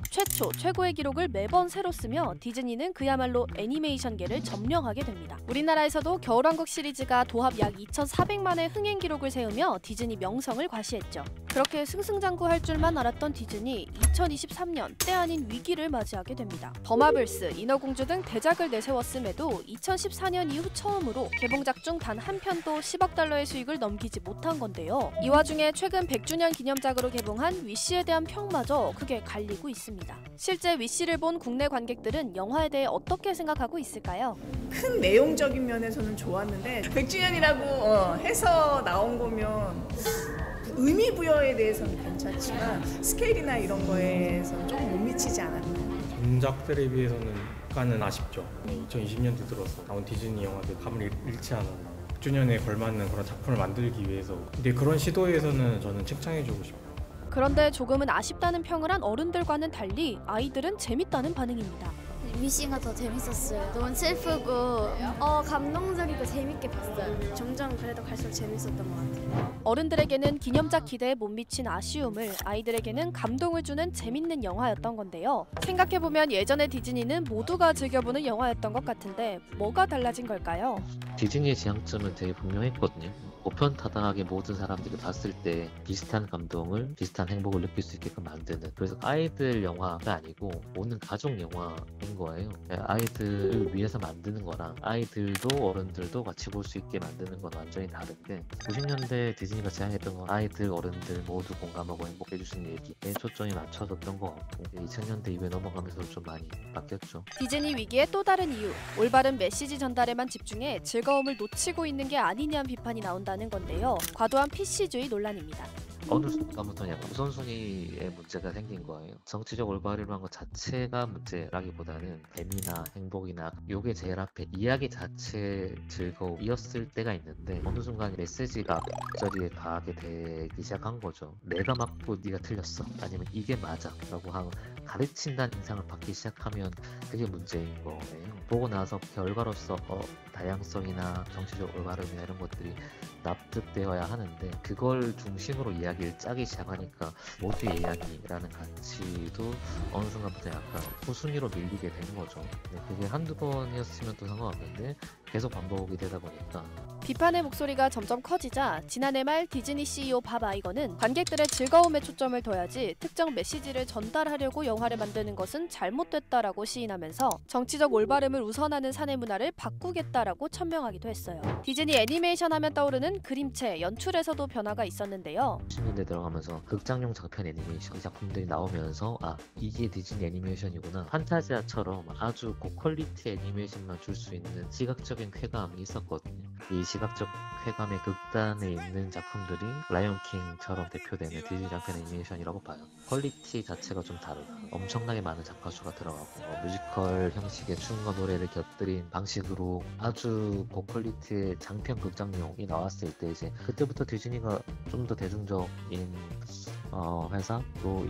최고의 기록을 매번 새로 쓰며 디즈니는 그야말로 애니메이션계를 점령하게 됩니다. 우리나라에서도 겨울왕국 시리즈가 도합 약 2,400만의 흥행 기록을 세우며 디즈니 명성을 과시했죠. 그렇게 승승장구할 줄만 알았던 디즈니 2023년 때 아닌 위기를 맞이하게 됩니다. 더마블스, 인어공주 등 대작을 내세웠음에도 2014년 이후 처음으로 개봉작 중 단 한 편도 10억 달러의 수익을 넘기지 못한 건데요. 이 와중에 최근 100주년 기념작으로 개봉한 위시에 대한 평마저 크게 갈리고 있습니다. 실제 위시를 본 국내 관객들은 영화에 대해 어떻게 생각하고 있을까요? 큰 내용적인 면에서는 좋았는데 100주년이라고 해서 나온 거면 의미 부여에 대해서는 괜찮지만 스케일이나 이런 거에서 조금 못 미치지 않았나. 전작들에 비해서는 약간은 아쉽죠. 2020년대 들어서 나온 디즈니 영화들 감을 잃지 않았나. 100주년에 걸맞는 그런 작품을 만들기 위해서. 근데 그런 시도에서는 저는 칭찬해주고 싶어요. 그런데 조금은 아쉽다는 평을 한 어른들과는 달리 아이들은 재밌다는 반응입니다. 위시가 더 재밌었어요. 너무 슬프고 감동적이고 재밌게 봤어요. 점점 그래도 갈수록 재밌었던 것 같아요. 어른들에게는 기념작 기대에 못 미친 아쉬움을, 아이들에게는 감동을 주는 재밌는 영화였던 건데요. 생각해보면 예전의 디즈니는 모두가 즐겨보는 영화였던 것 같은데 뭐가 달라진 걸까요? 디즈니의 지향점은 되게 분명했거든요. 보편타당하게 모든 사람들이 봤을 때 비슷한 감동을, 비슷한 행복을 느낄 수 있게끔 만드는, 그래서 아이들 영화가 아니고 오는 가족 영화인 거예요. 아이들을 위해서 만드는 거랑 아이들도 어른들도 같이 볼 수 있게 만드는 건 완전히 다른데 90년대 디즈니가 지향했던 건 아이들, 어른들 모두 공감하고 행복해 주시는 얘기에 초점이 맞춰졌던 것 같고 2000년대 이후에 넘어가면서 좀 많이 바뀌었죠. 디즈니 위기의 또 다른 이유, 올바른 메시지 전달에만 집중해 즐거움을 놓치고 있는 게 아니냐는 비판이 나온다는 건데요. 과도한 PC주의 논란입니다. 어느 순간부터 약간 우선순위에 문제가 생긴 거예요. 정치적 올바르한 것 자체가 문제라기보다는 재미나 행복이나 요게 제일 앞에 이야기 자체 즐거움이었을 때가 있는데 어느 순간 메시지가 앞자리에 가게 되기 시작한 거죠. 내가 맞고 네가 틀렸어, 아니면 이게 맞아 라고 하고 가르친다는 인상을 받기 시작하면 그게 문제인 거예요. 보고 나서 결과로서 다양성이나 정치적 올바름이나 이런 것들이 납득되어야 하는데 그걸 중심으로 이야기를 짜기 시작하니까 모두의 이야기라는 가치도 어느 순간부터 약간 후순위로 밀리게 되는 거죠. 그게 한두 번이었으면 또 상관없는데 계속 반복이 되다 보니까 비판의 목소리가 점점 커지자 지난해 말 디즈니 CEO 밥 아이거는 관객들의 즐거움에 초점을 둬야지 특정 메시지를 전달하려고 영화를 만드는 것은 잘못됐다라고 시인하면서 정치적 올바름을 우선하는 사내 문화를 바꾸겠다라고 천명하기도 했어요. 디즈니 애니메이션 하면 떠오르는 그림체, 연출에서도 변화가 있었는데요. 90년대 들어가면서 극장용 장편 애니메이션 작품들이 나오면서 아, 이게 디즈니 애니메이션이구나. 판타지아처럼 아주 고퀄리티 애니메이션만 줄 수 있는 시각적인 쾌감이 있었거든요. 이 시각적 쾌감의 극단에 있는 작품들이 라이온킹처럼 대표되는 디즈니 장편 애니메이션이라고 봐요. 퀄리티 자체가 좀 다르다. 엄청나게 많은 작가 수가 들어가고 뮤지컬 형식의 춤과 노래를 곁들인 방식으로 아주 고퀄리티의 장편 극장용이 나왔을 때 이제 그때부터 디즈니가 좀 더 대중적인 회사로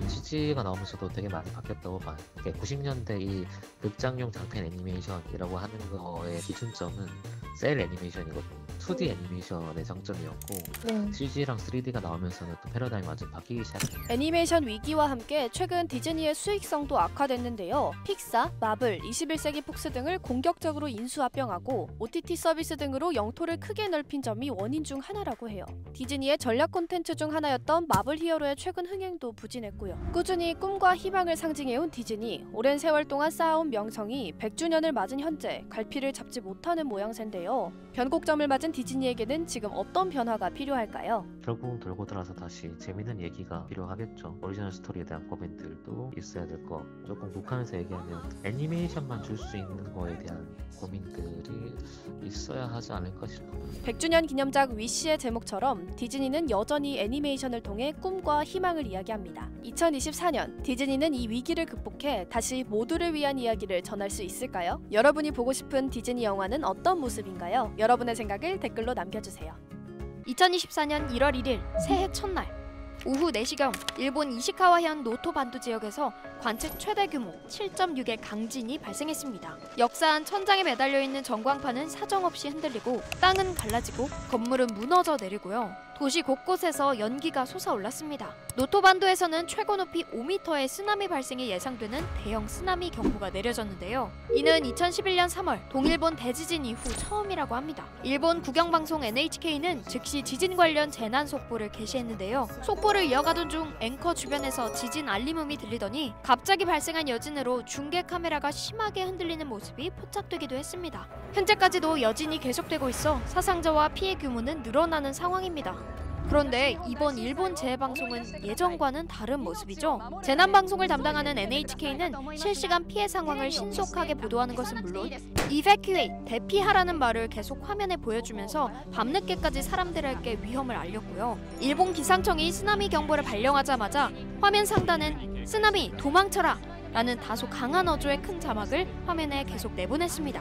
CG가 나오면서도 되게 많이 바뀌었다고 봐요. 90년대 이 극장용 장편 애니메이션이라고 하는 거의 기준점은 셀 애니메이션이거든요. 2D 애니메이션의 장점이었고 CG랑 3D가 나오면서는 또 패러다임이 완전 바뀌기 시작해요. 애니메이션 위기와 함께 최근 디즈니의 수익성도 악화됐는데요. 픽사, 마블, 21세기 폭스 등을 공격적으로 인수합병하고 OTT 서비스 등으로 영토를 크게 넓힌 점이 원인 중 하나라고 해요. 디즈니의 전략 콘텐츠 중 하나였던 마블 히어로의 최근 흥행도 부진했고요. 꾸준히 꿈과 희망을 상징해온 디즈니, 오랜 세월 동안 쌓아온 명성이 100주년을 맞은 현재 갈피를 잡지 못하는 모양새인데요. 변곡점을 맞은 디즈니에게는 지금 어떤 변화가 필요할까요? 결국 돌고 돌아서 다시 재밌는 얘기가 필요하겠죠. 오리지널 스토리에 대한 고민들도 있어야 될 거. 조금 북한에서 얘기하면 애니메이션만 줄 수 있는 거에 대한 고민들이 있어야 하지 않을까 싶어요. 100주년 기념작 위시의 제목처럼 디즈니는 여전히 애니메이션을 통해 꿈과 희망을 이야기합니다. 2024년 디즈니는 이 위기를 극복해 다시 모두를 위한 이야기를 전할 수 있을까요? 여러분이 보고 싶은 디즈니 영화는 어떤 모습인가요? 여러분의 생각을 댓글로 남겨주세요. 2024년 1월 1일 새해 첫날 오후 4시경 일본 이시카와현 노토반도 지역에서 관측 최대 규모 7.6의 강진이 발생했습니다. 역사한 천장에 매달려 있는 전광판은 사정없이 흔들리고 땅은 갈라지고 건물은 무너져 내리고요. 도시 곳곳에서 연기가 솟아올랐습니다. 노토반도에서는 최고 높이 5m의 쓰나미 발생이 예상되는 대형 쓰나미 경보가 내려졌는데요. 이는 2011년 3월 동일본 대지진 이후 처음이라고 합니다. 일본 국영방송 NHK는 즉시 지진 관련 재난 속보를 게시했는데요. 속보를 이어가던 중 앵커 주변에서 지진 알림음이 들리더니 갑자기 발생한 여진으로 중계 카메라가 심하게 흔들리는 모습이 포착되기도 했습니다. 현재까지도 여진이 계속되고 있어 사상자와 피해 규모는 늘어나는 상황입니다. 그런데 이번 일본 재해방송은 예전과는 다른 모습이죠. 재난방송을 담당하는 NHK는 실시간 피해 상황을 신속하게 보도하는 것은 물론 evacuate, 대피하라는 말을 계속 화면에 보여주면서 밤늦게까지 사람들에게 위험을 알렸고요. 일본 기상청이 쓰나미 경보를 발령하자마자 화면 상단은 쓰나미 도망쳐라! 라는 다소 강한 어조의 큰 자막을 화면에 계속 내보냈습니다.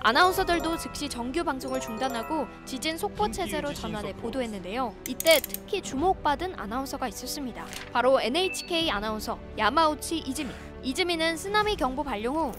아나운서들도 즉시 정규 방송을 중단하고 지진 속보 체제로 전환해 보도했는데요. 이때 특히 주목받은 아나운서가 있었습니다. 바로 NHK 아나운서 야마우치 이즈미. 이즈미는 쓰나미 경보 발령 후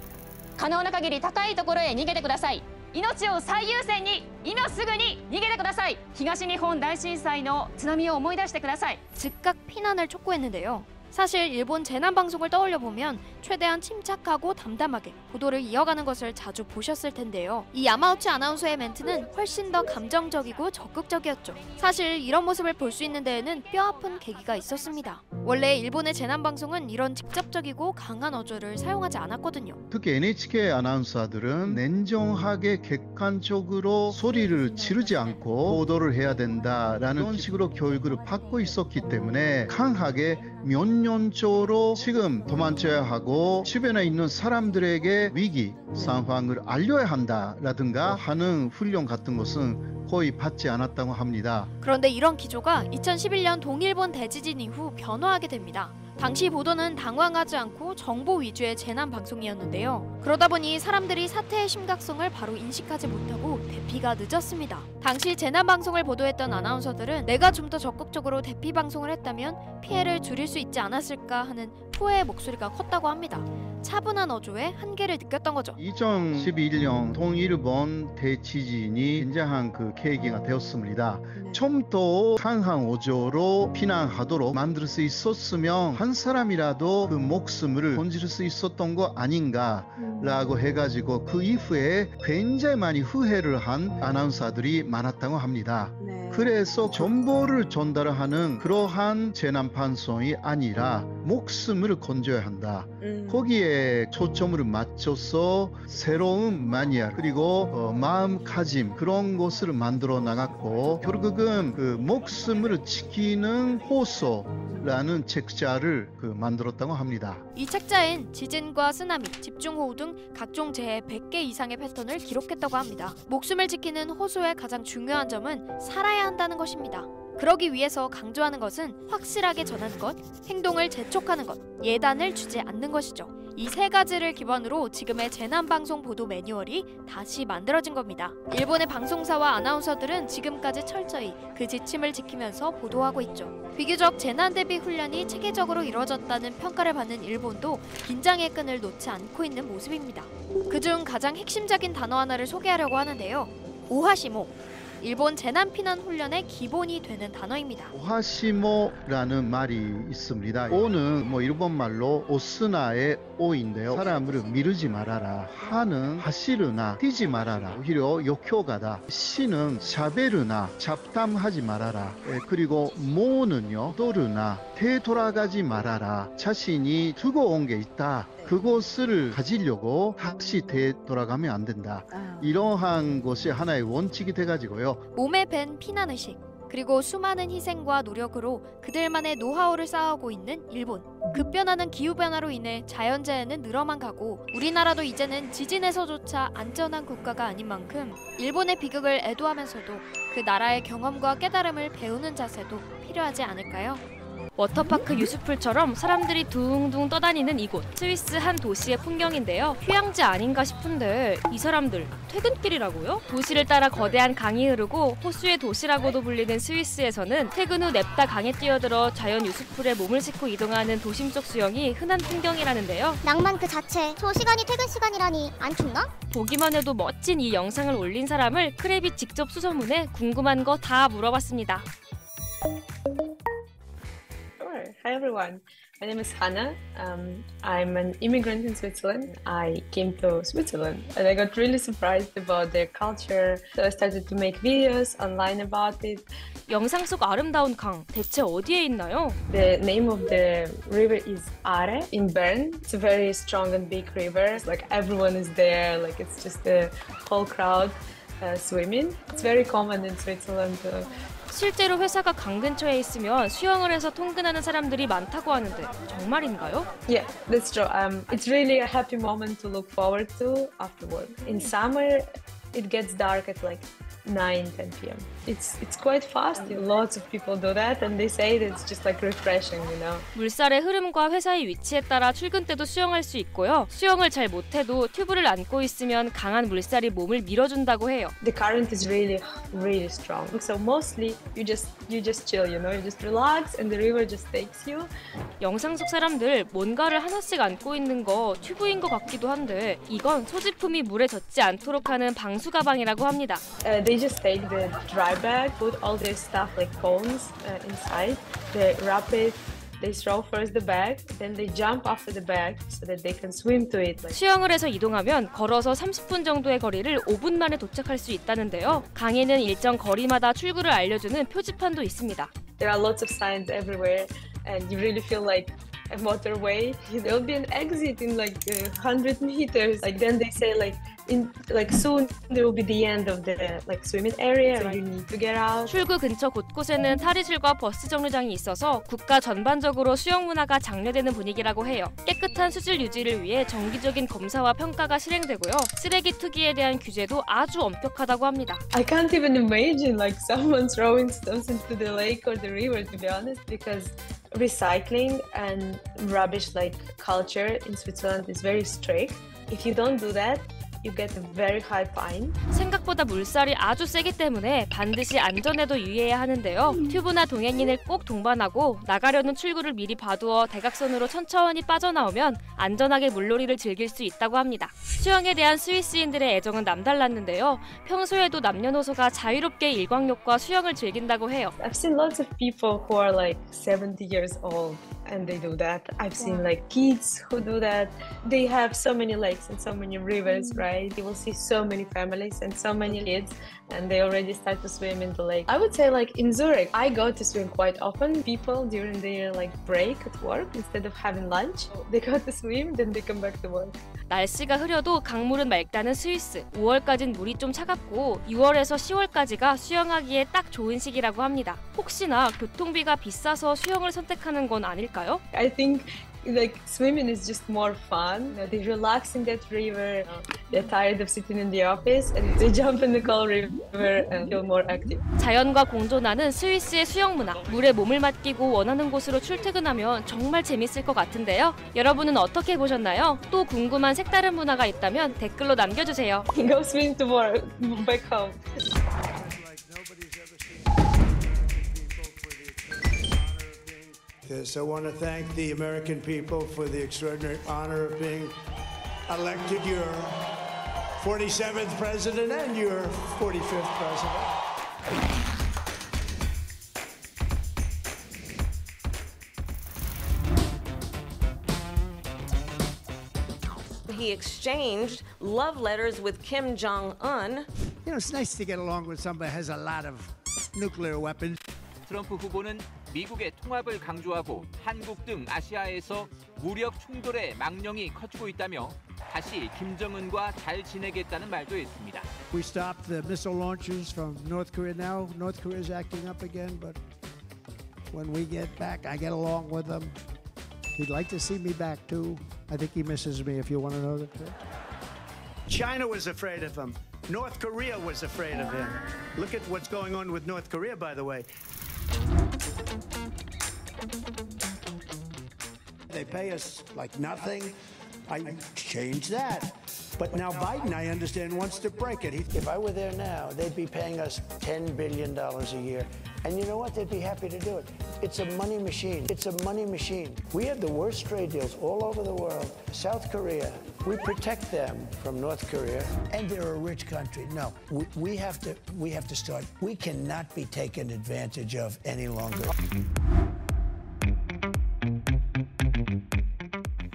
可能な限り高いところへ逃げてください。命を最優先に今すぐに逃げてください。東日本大震災の津波を思い出してください。 즉각 피난을 촉구했는데요. 사실 일본 재난방송을 떠올려보면 최대한 침착하고 담담하게 보도를 이어가는 것을 자주 보셨을 텐데요. 이 야마우치 아나운서의 멘트는 훨씬 더 감정적이고 적극적이었죠. 사실 이런 모습을 볼 수 있는 데에는 뼈아픈 계기가 있었습니다. 원래 일본의 재난방송은 이런 직접적이고 강한 어조를 사용하지 않았거든요. 특히 NHK 아나운서들은 냉정하게 객관적으로 소리를 지르지 않고 보도를 해야 된다라는 그런 식으로 교육을 받고 있었기 때문에 강하게 면연적으로 지금 도망쳐야 하고 주변에 있는 사람들에게 위기 상황을 알려야 한다라든가 하는 훈련 같은 것은 거의 받지 않았다고 합니다. 그런데 이런 기조가 2011년 동일본 대지진 이후 변화하게 됩니다. 당시 보도는 당황하지 않고 정보 위주의 재난 방송이었는데요. 그러다 보니 사람들이 사태의 심각성을 바로 인식하지 못하고 대피가 늦었습니다. 당시 재난 방송을 보도했던 아나운서들은 내가 좀 더 적극적으로 대피 방송을 했다면 피해를 줄일 수 있지 않았을까 하는 후회의 목소리가 컸다고 합니다. 차분한 어조에 한계를 느꼈던 거죠. 2011년 동일본 대지진이 굉장한 그 계기가 되었습니다. 좀 더 강한 어조로 비난하도록 만들 수 있었으면 한 사람이라도 그 목숨을 건질 수 있었던 거 아닌가라고 해가지고 그 이후에 굉장히 많이 후회를 한 아나운서들이 많았다고 합니다. 그래서 정보를 전달하는 그러한 재난 방송이 아니라 목숨을 건져야 한다. 거기에 초점을 맞춰서 새로운 마니아 그리고 마음가짐 그런 것을 만들어 나갔고 결국은 그 목숨을 지키는 호소라는 책자를 만들었다고 합니다. 이 책자엔 지진과 쓰나미, 집중호우 등 각종 재해 100개 이상의 패턴을 기록했다고 합니다. 목숨을 지키는 호소의 가장 중요한 점은 살아야 한다는 것입니다. 그러기 위해서 강조하는 것은 확실하게 전하는 것, 행동을 재촉하는 것, 예단을 주지 않는 것이죠. 이 세 가지를 기반으로 지금의 재난방송 보도 매뉴얼이 다시 만들어진 겁니다. 일본의 방송사와 아나운서들은 지금까지 철저히 그 지침을 지키면서 보도하고 있죠. 비교적 재난 대비 훈련이 체계적으로 이루어졌다는 평가를 받는 일본도 긴장의 끈을 놓지 않고 있는 모습입니다. 그중 가장 핵심적인 단어 하나를 소개하려고 하는데요. 오하시모. 일본 재난 피난 훈련의 기본이 되는 단어입니다. 오하시모라는 말이 있습니다. 오는 일본 말로 오스나의 오인데요. 사람을 미루지 말아라. 하는 하시르나 뛰지 말아라. 오히려 욕효가다. 시는 샤베르나 잡담하지 말아라. 그리고 모는요 도르나 되돌아가지 말아라. 자신이 두고 온 게 있다. 그것을 가지려고 다시 되돌아가면 안 된다. 이러한 것이 하나의 원칙이 돼가지고요. 몸에 밴 피난의식, 그리고 수많은 희생과 노력으로 그들만의 노하우를 쌓아오고 있는 일본. 급변하는 기후변화로 인해 자연재해는 늘어만 가고 우리나라도 이제는 지진에서조차 안전한 국가가 아닌 만큼 일본의 비극을 애도하면서도 그 나라의 경험과 깨달음을 배우는 자세도 필요하지 않을까요? 워터파크 유스풀처럼 사람들이 둥둥 떠다니는 이곳, 스위스 한 도시의 풍경인데요. 휴양지 아닌가 싶은데 이 사람들 퇴근길이라고요? 도시를 따라 거대한 강이 흐르고 호수의 도시라고도 불리는 스위스에서는 퇴근 후 냅다 강에 뛰어들어 자연 유스풀에 몸을 싣고 이동하는 도심 속 수영이 흔한 풍경이라는데요. 낭만 그 자체. 저 시간이 퇴근 시간이라니 안 춥나? 보기만 해도 멋진 이 영상을 올린 사람을 크랩이 직접 수소문해 궁금한 거 다 물어봤습니다. Hi everyone, my name is Hannah. I'm an immigrant in Switzerland. I came to Switzerland and I got really surprised about their culture. So I started to make videos online about it. 영상 속 아름다운 강, 대체 어디에 있나요? The name of the river is Aare in Bern. It's a very strong and big river. Like everyone is there, like it's just the whole crowd swimming. It's very common in Switzerland. 실제로 회사가 강 근처에 있으면 수영을 해서 통근하는 사람들이 많다고 하는데 정말인가요? Yeah, that's true. It's really a happy moment to look forward to after work. In summer, it gets dark at like 9-10 p.m. It's quite fast. Lots of people do that, and they say that it's just like refreshing, you know. 물살의 흐름과 회사의 위치에 따라 출근 때도 수영할 수 있고요. 수영을 잘 못해도 튜브를 안고 있으면 강한 물살이 몸을 밀어준다고 해요. The current is really strong. So mostly you just chill, you know. You just relax, and the river just takes you. 영상 속 사람들 뭔가를 하나씩 안고 있는 거 튜브인 것 같기도 한데 이건 소지품이 물에 젖지 않도록 하는 방수 가방이라고 합니다. They just take the dry bag, put all their stuff like phones inside, they wrap it, they throw first the bag, then they jump after the bag so that they can swim to it. 수영을 해서 이동하면 걸어서 30분 정도의 거리를 5분 만에 도착할 수 있다는데요. 강에는 일정 거리마다 출구를 알려주는 표지판도 있습니다. There are lots of signs everywhere and you really feel like a motorway. There'll be an exit in like 100 meters. Like then they say soon there will be the end of the swimming area and you need to get out. 출구 근처 곳곳에는 탈의실과 버스 정류장이 있어서 국가 전반적으로 수영 문화가 장려되는 분위기라고 해요. 깨끗한 수질 유지를 위해 정기적인 검사와 평가가 실행되고요. 쓰레기 투기에 대한 규제도 아주 엄격하다고 합니다. I can't even imagine someone throwing stuff into the lake or the river, to be honest, because recycling and rubbish culture in Switzerland is very strict. If you don't do that, you get a very high fine. 생각보다 물살이 아주 세기 때문에 반드시 안전에도 유의해야 하는데요. 튜브나 동행인을 꼭 동반하고 나가려는 출구를 미리 봐두어 대각선으로 천천히 빠져나오면 안전하게 물놀이를 즐길 수 있다고 합니다. 수영에 대한 스위스인들의 애정은 남달랐는데요. 평소에도 남녀노소가 자유롭게 일광욕과 수영을 즐긴다고 해요. I've seen lots of people who are like 70 years old and they do that. I've seen like kids who do that. They have so many lakes and so many rivers, right? You will see so many families and so many kids and they already start to swim in the lake. I would say like in Zurich, I go to swim quite often. People during their like break at work, instead of having lunch, they go to swim, then they come back to work. 날씨가 흐려도 강물은 맑다는 스위스. 5월까진 물이 좀 차갑고 6월에서 10월까지가 수영하기에 딱 좋은 시기라고 합니다. 혹시나 교통비가 비싸서 수영을 선택하는 건 아닐까요? I think like swimming is just more fun. You know, they relax in that river. They're tired of sitting in the office and they jump in the cold river and feel more active. 자연과 공존하는 스위스의 수영 문화. 물에 몸을 맡기고 원하는 곳으로 출퇴근하면 정말 재밌을 것 같은데요. 여러분은 어떻게 보셨나요? 또 궁금한 색다른 문화가 있다면 댓글로 남겨주세요. Go swim tomorrow back home. Yes, I want to thank the American people for the extraordinary honor of being elected your 47th president and your 45th president. He exchanged love letters with Kim Jong-un. You know, it's nice to get along with somebody who has a lot of nuclear weapons. 트럼프 후보는 미국의 통합을 강조하고 한국 등 아시아에서 무력 충돌의 망령이 커지고 있다며 다시 김정은과 잘 지내겠다는 말도 했습니다. We stopped the missile launches from North Korea now. North Korea is acting up again, but when we get back, I get along with them. He'd like to see me back too. I think he misses me, if you want to know the truth. China was afraid of him. North Korea was afraid of him. Look at what's going on with North Korea, by the way. They pay us like nothing. I changed that. But now Biden, I understand, wants to break it. If I were there now, they'd be paying us $10 billion a year. And you know what? They'd be happy to do it. It's a money machine. It's a money machine. We have the worst trade deals all over the world. South Korea, we protect them from North Korea. And they're a rich country. No, we have to start. We cannot be taken advantage of any longer.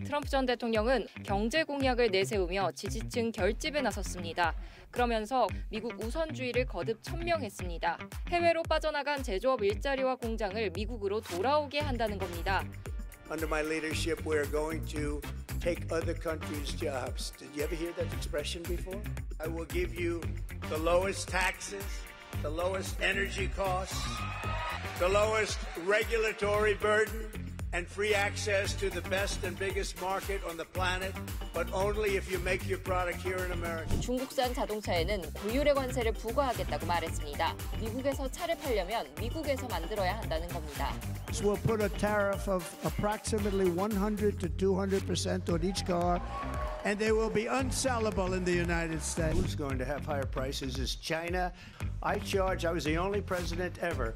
트럼프 전 대통령은 경제 공약을 내세우며 지지층 결집에 나섰습니다. 그러면서 미국 우선주의를 거듭 천명했습니다. 해외로 빠져나간 제조업 일자리와 공장을 미국으로 돌아오게 한다는 겁니다. Under my leadership, we're going to take other countries' jobs. Did you ever hear that expression before? I will give you the lowest taxes, the lowest energy costs, the lowest regulatory burden, and free access to the best and biggest market on the planet, but only if you make your product here in America. 중국산 자동차에는 고율의 관세를 부과하겠다고 말했습니다. 미국에서 차를 팔려면 미국에서 만들어야 한다는 겁니다. So we'll put a tariff of approximately 100 to 200% on each car, and they will be unsellable in the United States. Who's going to have higher prices is China. I was the only president ever.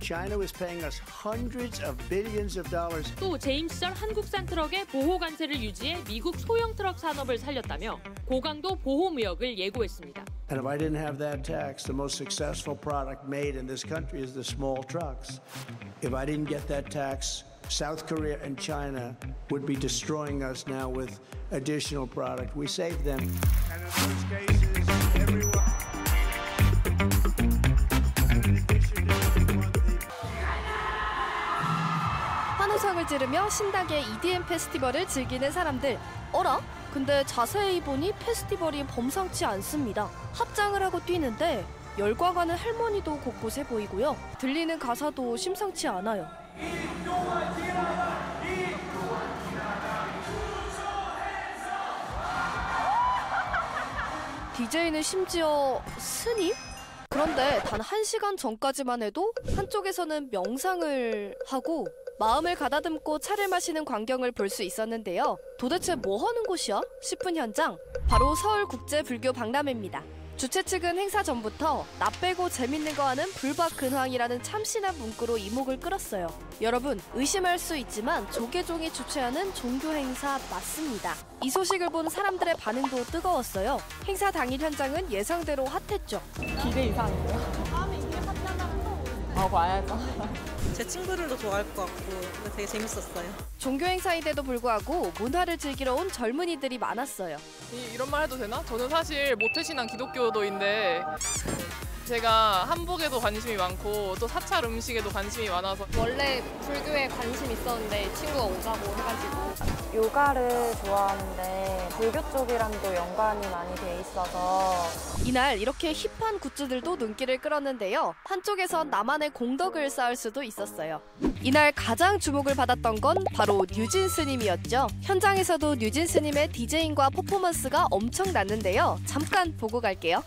China was paying us hundreds of billions of dollars. 또 재임 시절 한국산 트럭의 보호 관세를 유지해 미국 소형 트럭 산업을 살렸다며 고강도 보호 무역을 예고했습니다. And if I didn't have that tax, the most successful product made in this country is the small trucks. If I didn't get that tax, South Korea and China would be destroying us now with additional product. We saved them. And in those cases, everyone... 환호성을 지르며 신나게 EDM 페스티벌을 즐기는 사람들. 어라? 근데 자세히 보니 페스티벌이 범상치 않습니다. 합장을 하고 뛰는데 열과 가는 할머니도 곳곳에 보이고요. 들리는 가사도 심상치 않아요. DJ는 심지어 스님? 그런데 단 1시간 전까지만 해도 한쪽에서는 명상을 하고 마음을 가다듬고 차를 마시는 광경을 볼 수 있었는데요. 도대체 뭐 하는 곳이야? 싶은 현장. 바로 서울국제불교박람회입니다. 주최 측은 행사 전부터 나 빼고 재밌는 거 하는 불박근황이라는 참신한 문구로 이목을 끌었어요. 여러분, 의심할 수 있지만 조계종이 주최하는 종교 행사 맞습니다. 이 소식을 본 사람들의 반응도 뜨거웠어요. 행사 당일 현장은 예상대로 핫했죠. 기대 이상이고요. 다음에 이게 핫하면 봐야죠. 제 친구들도 좋아할 것 같고 되게 재밌었어요. 종교 행사인데도 불구하고 문화를 즐기러 온 젊은이들이 많았어요. 이런 말 해도 되나? 저는 사실 모태신앙 기독교도인데 제가 한복에도 관심이 많고 또 사찰 음식에도 관심이 많아서 원래 불교에 관심 있었는데 친구가 오자고 해가지고 요가를 좋아하는데 불교 쪽이랑도 연관이 많이 돼 있어서 이날 이렇게 힙한 굿즈들도 눈길을 끌었는데요. 한쪽에선 나만의 공덕을 쌓을 수도 있었어요. 이날 가장 주목을 받았던 건 바로 뉴진 스님이었죠. 현장에서도 뉴진 스님의 디제잉과 퍼포먼스가 엄청났는데요. 잠깐 보고 갈게요.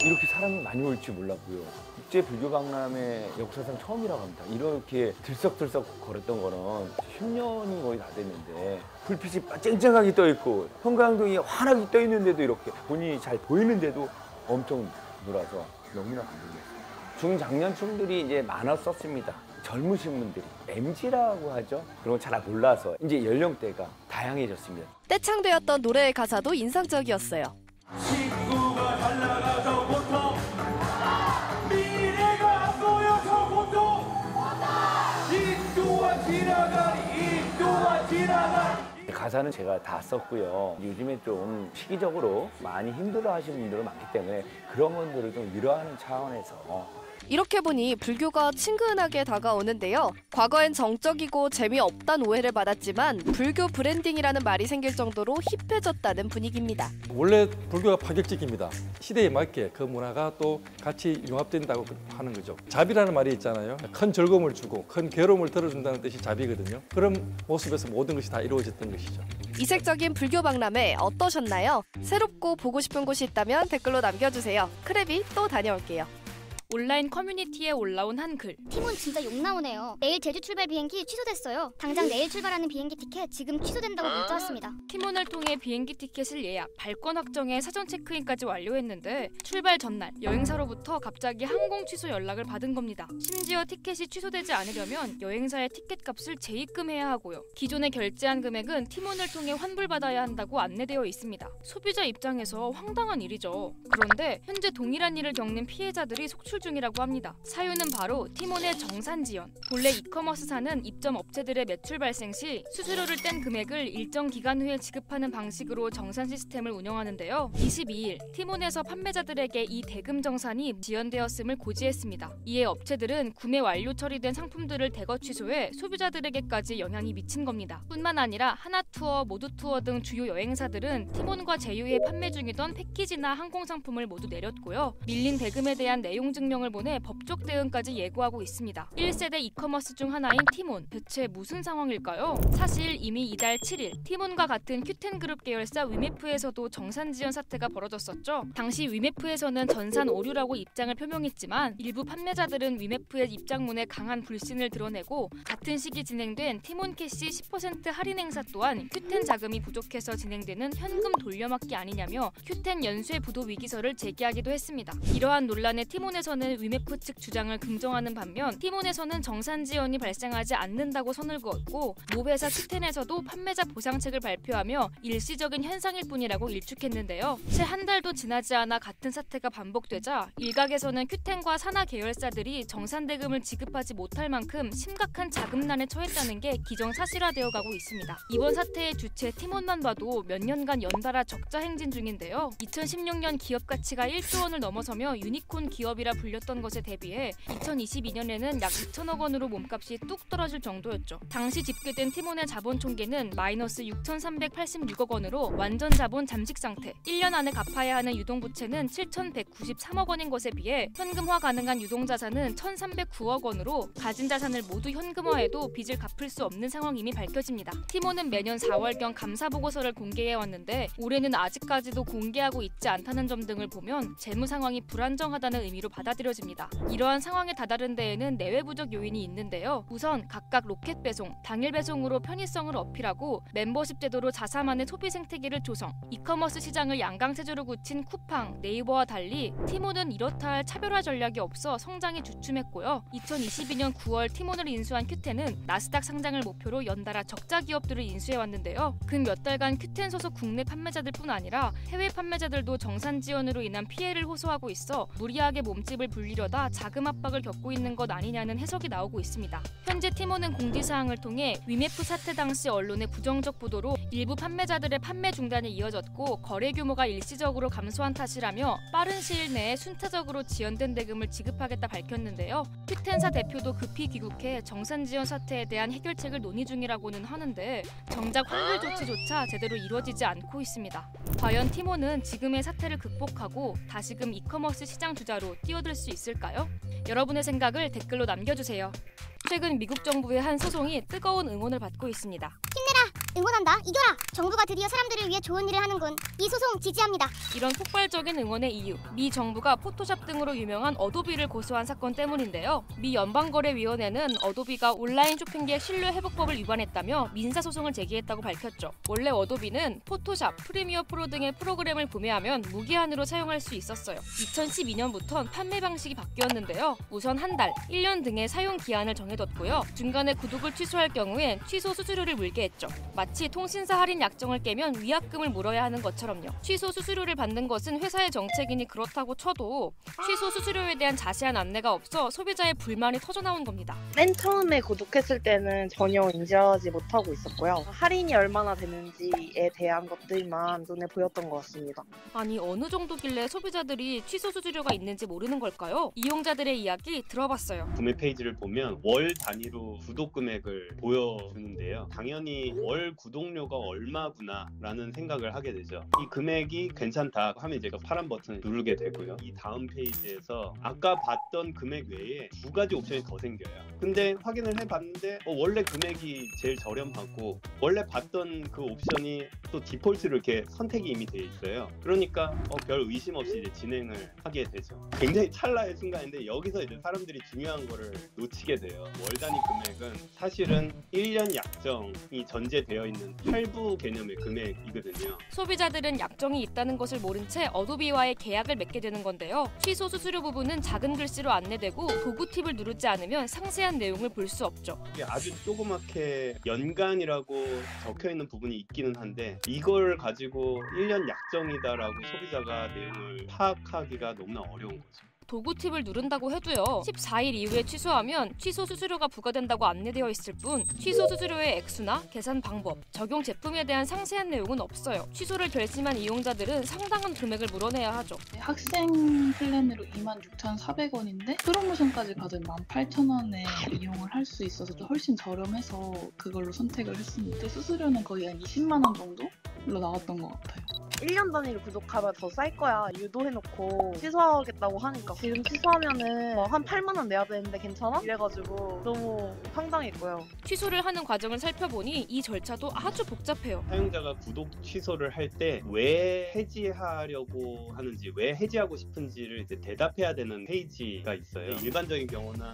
이렇게 사람이 많이 올 줄 몰랐고요. 국제 불교 박람회 역사상 처음이라고 합니다. 이렇게 들썩들썩 걸었던 거는 10년이 거의 다 됐는데 불빛이 쨍쨍하게 떠 있고 형광등이 환하게 떠 있는데도 이렇게 본인이 잘 보이는데도 엄청 놀아서 너무나 감동이었어요. 중장년층들이 이제 많았었습니다. 젊으신 분들이 MZ라고 하죠. 그런 거 잘 몰라서 이제 연령대가 다양해졌습니다. 떼창되었던 노래의 가사도 인상적이었어요. 친구가 잘 나가서부터 미래가 보여서부터 이 또한 지나가리 이 또한 지나가리. 가사는 제가 다 썼고요. 요즘에 좀 시기적으로 많이 힘들어하시는 분들은 많기 때문에 그런 분들을 좀 위로하는 차원에서 이렇게 보니 불교가 친근하게 다가오는데요. 과거엔 정적이고 재미없단 오해를 받았지만 불교 브랜딩이라는 말이 생길 정도로 힙해졌다는 분위기입니다. 원래 불교가 파격적입니다. 시대에 맞게 그 문화가 또 같이 융합된다고 하는 거죠. 자비라는 말이 있잖아요. 큰 즐거움을 주고 큰 괴로움을 덜어준다는 뜻이 자비거든요. 그런 모습에서 모든 것이 다 이루어졌던 것이죠. 이색적인 불교 박람회 어떠셨나요? 새롭고 보고 싶은 곳이 있다면 댓글로 남겨주세요. 크랩이 또 다녀올게요. 온라인 커뮤니티에 올라온 한 글. 팀원 진짜 욕 나오네요. 내일 제주 출발 비행기 취소됐어요. 당장 내일 출발하는 비행기 티켓 지금 취소된다고 문자 왔습니다. 팀원을 통해 비행기 티켓을 예약, 발권 확정에 사전 체크인까지 완료했는데 출발 전날 여행사로부터 갑자기 항공 취소 연락을 받은 겁니다. 심지어 티켓이 취소되지 않으려면 여행사의 티켓 값을 재입금해야 하고요. 기존에 결제한 금액은 팀원을 통해 환불받아야 한다고 안내되어 있습니다. 소비자 입장에서 황당한 일이죠. 그런데 현재 동일한 일을 겪는 피해자들이 속출 중이라고 합니다. 사유는 바로 티몬의 정산지연. 본래 이커머스사는 입점 업체들의 매출 발생 시 수수료를 뗀 금액을 일정 기간 후에 지급하는 방식으로 정산 시스템을 운영하는데요. 22일 티몬에서 판매자들에게 이 대금 정산이 지연되었음을 고지했습니다. 이에 업체들은 구매 완료 처리된 상품들을 대거 취소해 소비자들에게까지 영향이 미친 겁니다. 뿐만 아니라 하나투어, 모두투어 등 주요 여행사들은 티몬과 제휴해 판매 중이던 패키지나 항공 상품을 모두 내렸고요. 밀린 대금에 대한 내용 증명을 보내 법적 대응까지 예고하고 있습니다. 1세대 이커머스 중 하나인 티몬, 대체 무슨 상황일까요? 사실 이미 이달 7일 티몬과 같은 큐텐그룹 계열사 위메프에서도 정산 지연 사태가 벌어졌었죠. 당시 위메프에서는 전산 오류라고 입장을 표명했지만 일부 판매자들은 위메프의 입장문에 강한 불신을 드러내고 같은 시기 진행된 티몬 캐시 10% 할인 행사 또한 큐텐 자금이 부족해서 진행되는 현금 돌려막기 아니냐며 큐텐 연쇄 부도 위기서를 제기하기도 했습니다. 이러한 논란에 티몬에서는 위메프 측 주장을 긍정하는 반면 티몬에서는 정산 지연이 발생하지 않는다고 선을 그었고 모회사 큐텐에서도 판매자 보상책을 발표하며 일시적인 현상일 뿐이라고 일축했는데요. 채 한 달도 지나지 않아 같은 사태가 반복되자 일각에서는 큐텐과 산하 계열사들이 정산 대금을 지급하지 못할 만큼 심각한 자금난에 처했다는 게 기정사실화되어 가고 있습니다. 이번 사태의 주체 티몬만 봐도 몇 년간 연달아 적자 행진 중인데요. 2016년 기업 가치가 1조 원을 넘어서며 유니콘 기업이라 불렸던 것에 대비해 2022년에는 약 2천억 원으로 몸값이 뚝 떨어질 정도였죠. 당시 집계된 티몬의 자본 총계는 마이너스 6,386억 원으로 완전 자본 잠식 상태. 1년 안에 갚아야 하는 유동부채는 7,193억 원인 것에 비해 현금화 가능한 유동자산은 1,309억 원으로 가진 자산을 모두 현금화해도 빚을 갚을 수 없는 상황임이 밝혀집니다. 티몬은 매년 4월경 감사보고서를 공개해왔는데 올해는 아직까지도 공개하고 있지 않다는 점 등을 보면 재무 상황이 불안정하다는 의미로 받아들여집니다. 이러한 상황에 다다른 데에는 내외부적 요인이 있는데요. 우선 각각 로켓 배송, 당일 배송으로 편의성을 어필하고 멤버십 제도로 자사만의 소비 생태계를 조성, 이커머스 시장을 양강체제로 굳힌 쿠팡, 네이버와 달리 티몬은 이렇다 할 차별화 전략이 없어 성장이 주춤했고요. 2022년 9월 티몬을 인수한 큐텐은 나스닥 상장을 목표로 연달아 적자 기업들을 인수해왔는데요. 근 몇 달간 큐텐 소속 국내 판매자들뿐 아니라 해외 판매자들도 정산 지연으로 인한 피해를 호소하고 있어 무리하게 몸집을 불리려다 자금 압박을 겪고 있는 것 아니냐는 해석이 나오고 있습니다. 현재 티몬은 공지사항을 통해 위메프 사태 당시 언론의 부정적 보도로 일부 판매자들의 판매 중단이 이어졌고 거래 규모가 일시적으로 감소한 탓이라며 빠른 시일 내에 순차적으로 지연된 대금을 지급하겠다 밝혔는데요. 큐텐사 대표도 급히 귀국해 정산 지연 사태에 대한 해결책을 논의 중이라고는 하는데 정작 환불 조치조차 제대로 이루어지지 않고 있습니다. 과연 티몬은 지금의 사태를 극복하고 다시금 이커머스 시장 주자로 뛰어들 수 있을까요? 여러분의 생각을 댓글로 남겨주세요. 최근 미국 정부의 한 소송이 뜨거운 응원을 받고 있습니다. 힘내라! 응원한다! 이겨라! 정부가 드디어 사람들을 위해 좋은 일을 하는군. 이 소송 지지합니다. 이런 폭발적인 응원의 이유, 미 정부가 포토샵 등으로 유명한 어도비를 고소한 사건 때문인데요. 미 연방거래위원회는 어도비가 온라인 쇼핑기획 신뢰 회복법을 위반했다며 민사소송을 제기했다고 밝혔죠. 원래 어도비는 포토샵, 프리미어 프로 등의 프로그램을 구매하면 무기한으로 사용할 수 있었어요. 2012년부터는 판매 방식이 바뀌었는데요. 우선 한 달, 1년 등의 사용 기한을 정해뒀고요. 중간에 구독을 취소할 경우엔 취소 수수료를 물게 했죠. 마치 통신사 할인 약정을 깨면 위약금을 물어야 하는 것처럼요. 취소 수수료를 받는 것은 회사의 정책이니 그렇다고 쳐도 취소 수수료에 대한 자세한 안내가 없어 소비자의 불만이 터져나온 겁니다. 맨 처음에 구독했을 때는 전혀 인지하지 못하고 있었고요. 할인이 얼마나 되는지에 대한 것들만 눈에 보였던 것 같습니다. 아니 어느 정도길래 소비자들이 취소 수수료가 있는지 모르는 걸까요? 이용자들의 이야기 들어봤어요. 구매 페이지를 보면 월 단위로 구독 금액을 보여주는데요. 당연히 월 구독료가 얼마구나 라는 생각을 하게 되죠. 이 금액이 괜찮다 하면 제가 파란 버튼을 누르게 되고요. 이 다음 페이지에서 아까 봤던 금액 외에 두 가지 옵션이 더 생겨요. 근데 확인을 해봤는데 원래 금액이 제일 저렴하고 원래 봤던 그 옵션이 또 디폴트로 이렇게 선택이 이미 돼 있어요. 그러니까 별 의심 없이 이제 진행을 하게 되죠. 굉장히 찰나의 순간인데 여기서 이제 사람들이 중요한 거를 놓치게 돼요. 월 단위 금액은 사실은 1년 약정이 전제되어 있는 할부 개념의 금액이거든요. 소비자들은 약정이 있다는 것을 모른 채 어도비와의 계약을 맺게 되는 건데요. 취소 수수료 부분은 작은 글씨로 안내되고 도구 팁을 누르지 않으면 상세한 내용을 볼 수 없죠. 이게 아주 조그맣게 연간이라고 적혀있는 부분이 있기는 한데 이걸 가지고 1년 약정이다라고 소비자가 내용을 파악하기가 너무나 어려운 거죠. 도구 팁을 누른다고 해도요. 14일 이후에 취소하면 취소 수수료가 부과된다고 안내되어 있을 뿐 취소 수수료의 액수나 계산 방법, 적용 제품에 대한 상세한 내용은 없어요. 취소를 결심한 이용자들은 상당한 금액을 물어내야 하죠. 학생 플랜으로 26,400원인데 프로모션까지 받으면 18,000원에 이용을 할 수 있어서 좀 훨씬 저렴해서 그걸로 선택을 했습니다. 수수료는 거의 한 20만 원 정도로 나왔던 것 같아요. 1년 단위로 구독하면 더 쌀 거야 유도해놓고 취소하겠다고 하니까 지금 취소하면은 한 8만 원 내야 되는데 괜찮아? 이래가지고 너무 황당했고요. 취소를 하는 과정을 살펴보니 이 절차도 아주 복잡해요. 사용자가 구독 취소를 할 때 왜 해지하려고 하는지, 왜 해지하고 싶은지를 이제 대답해야 되는 페이지가 있어요. 일반적인 경우는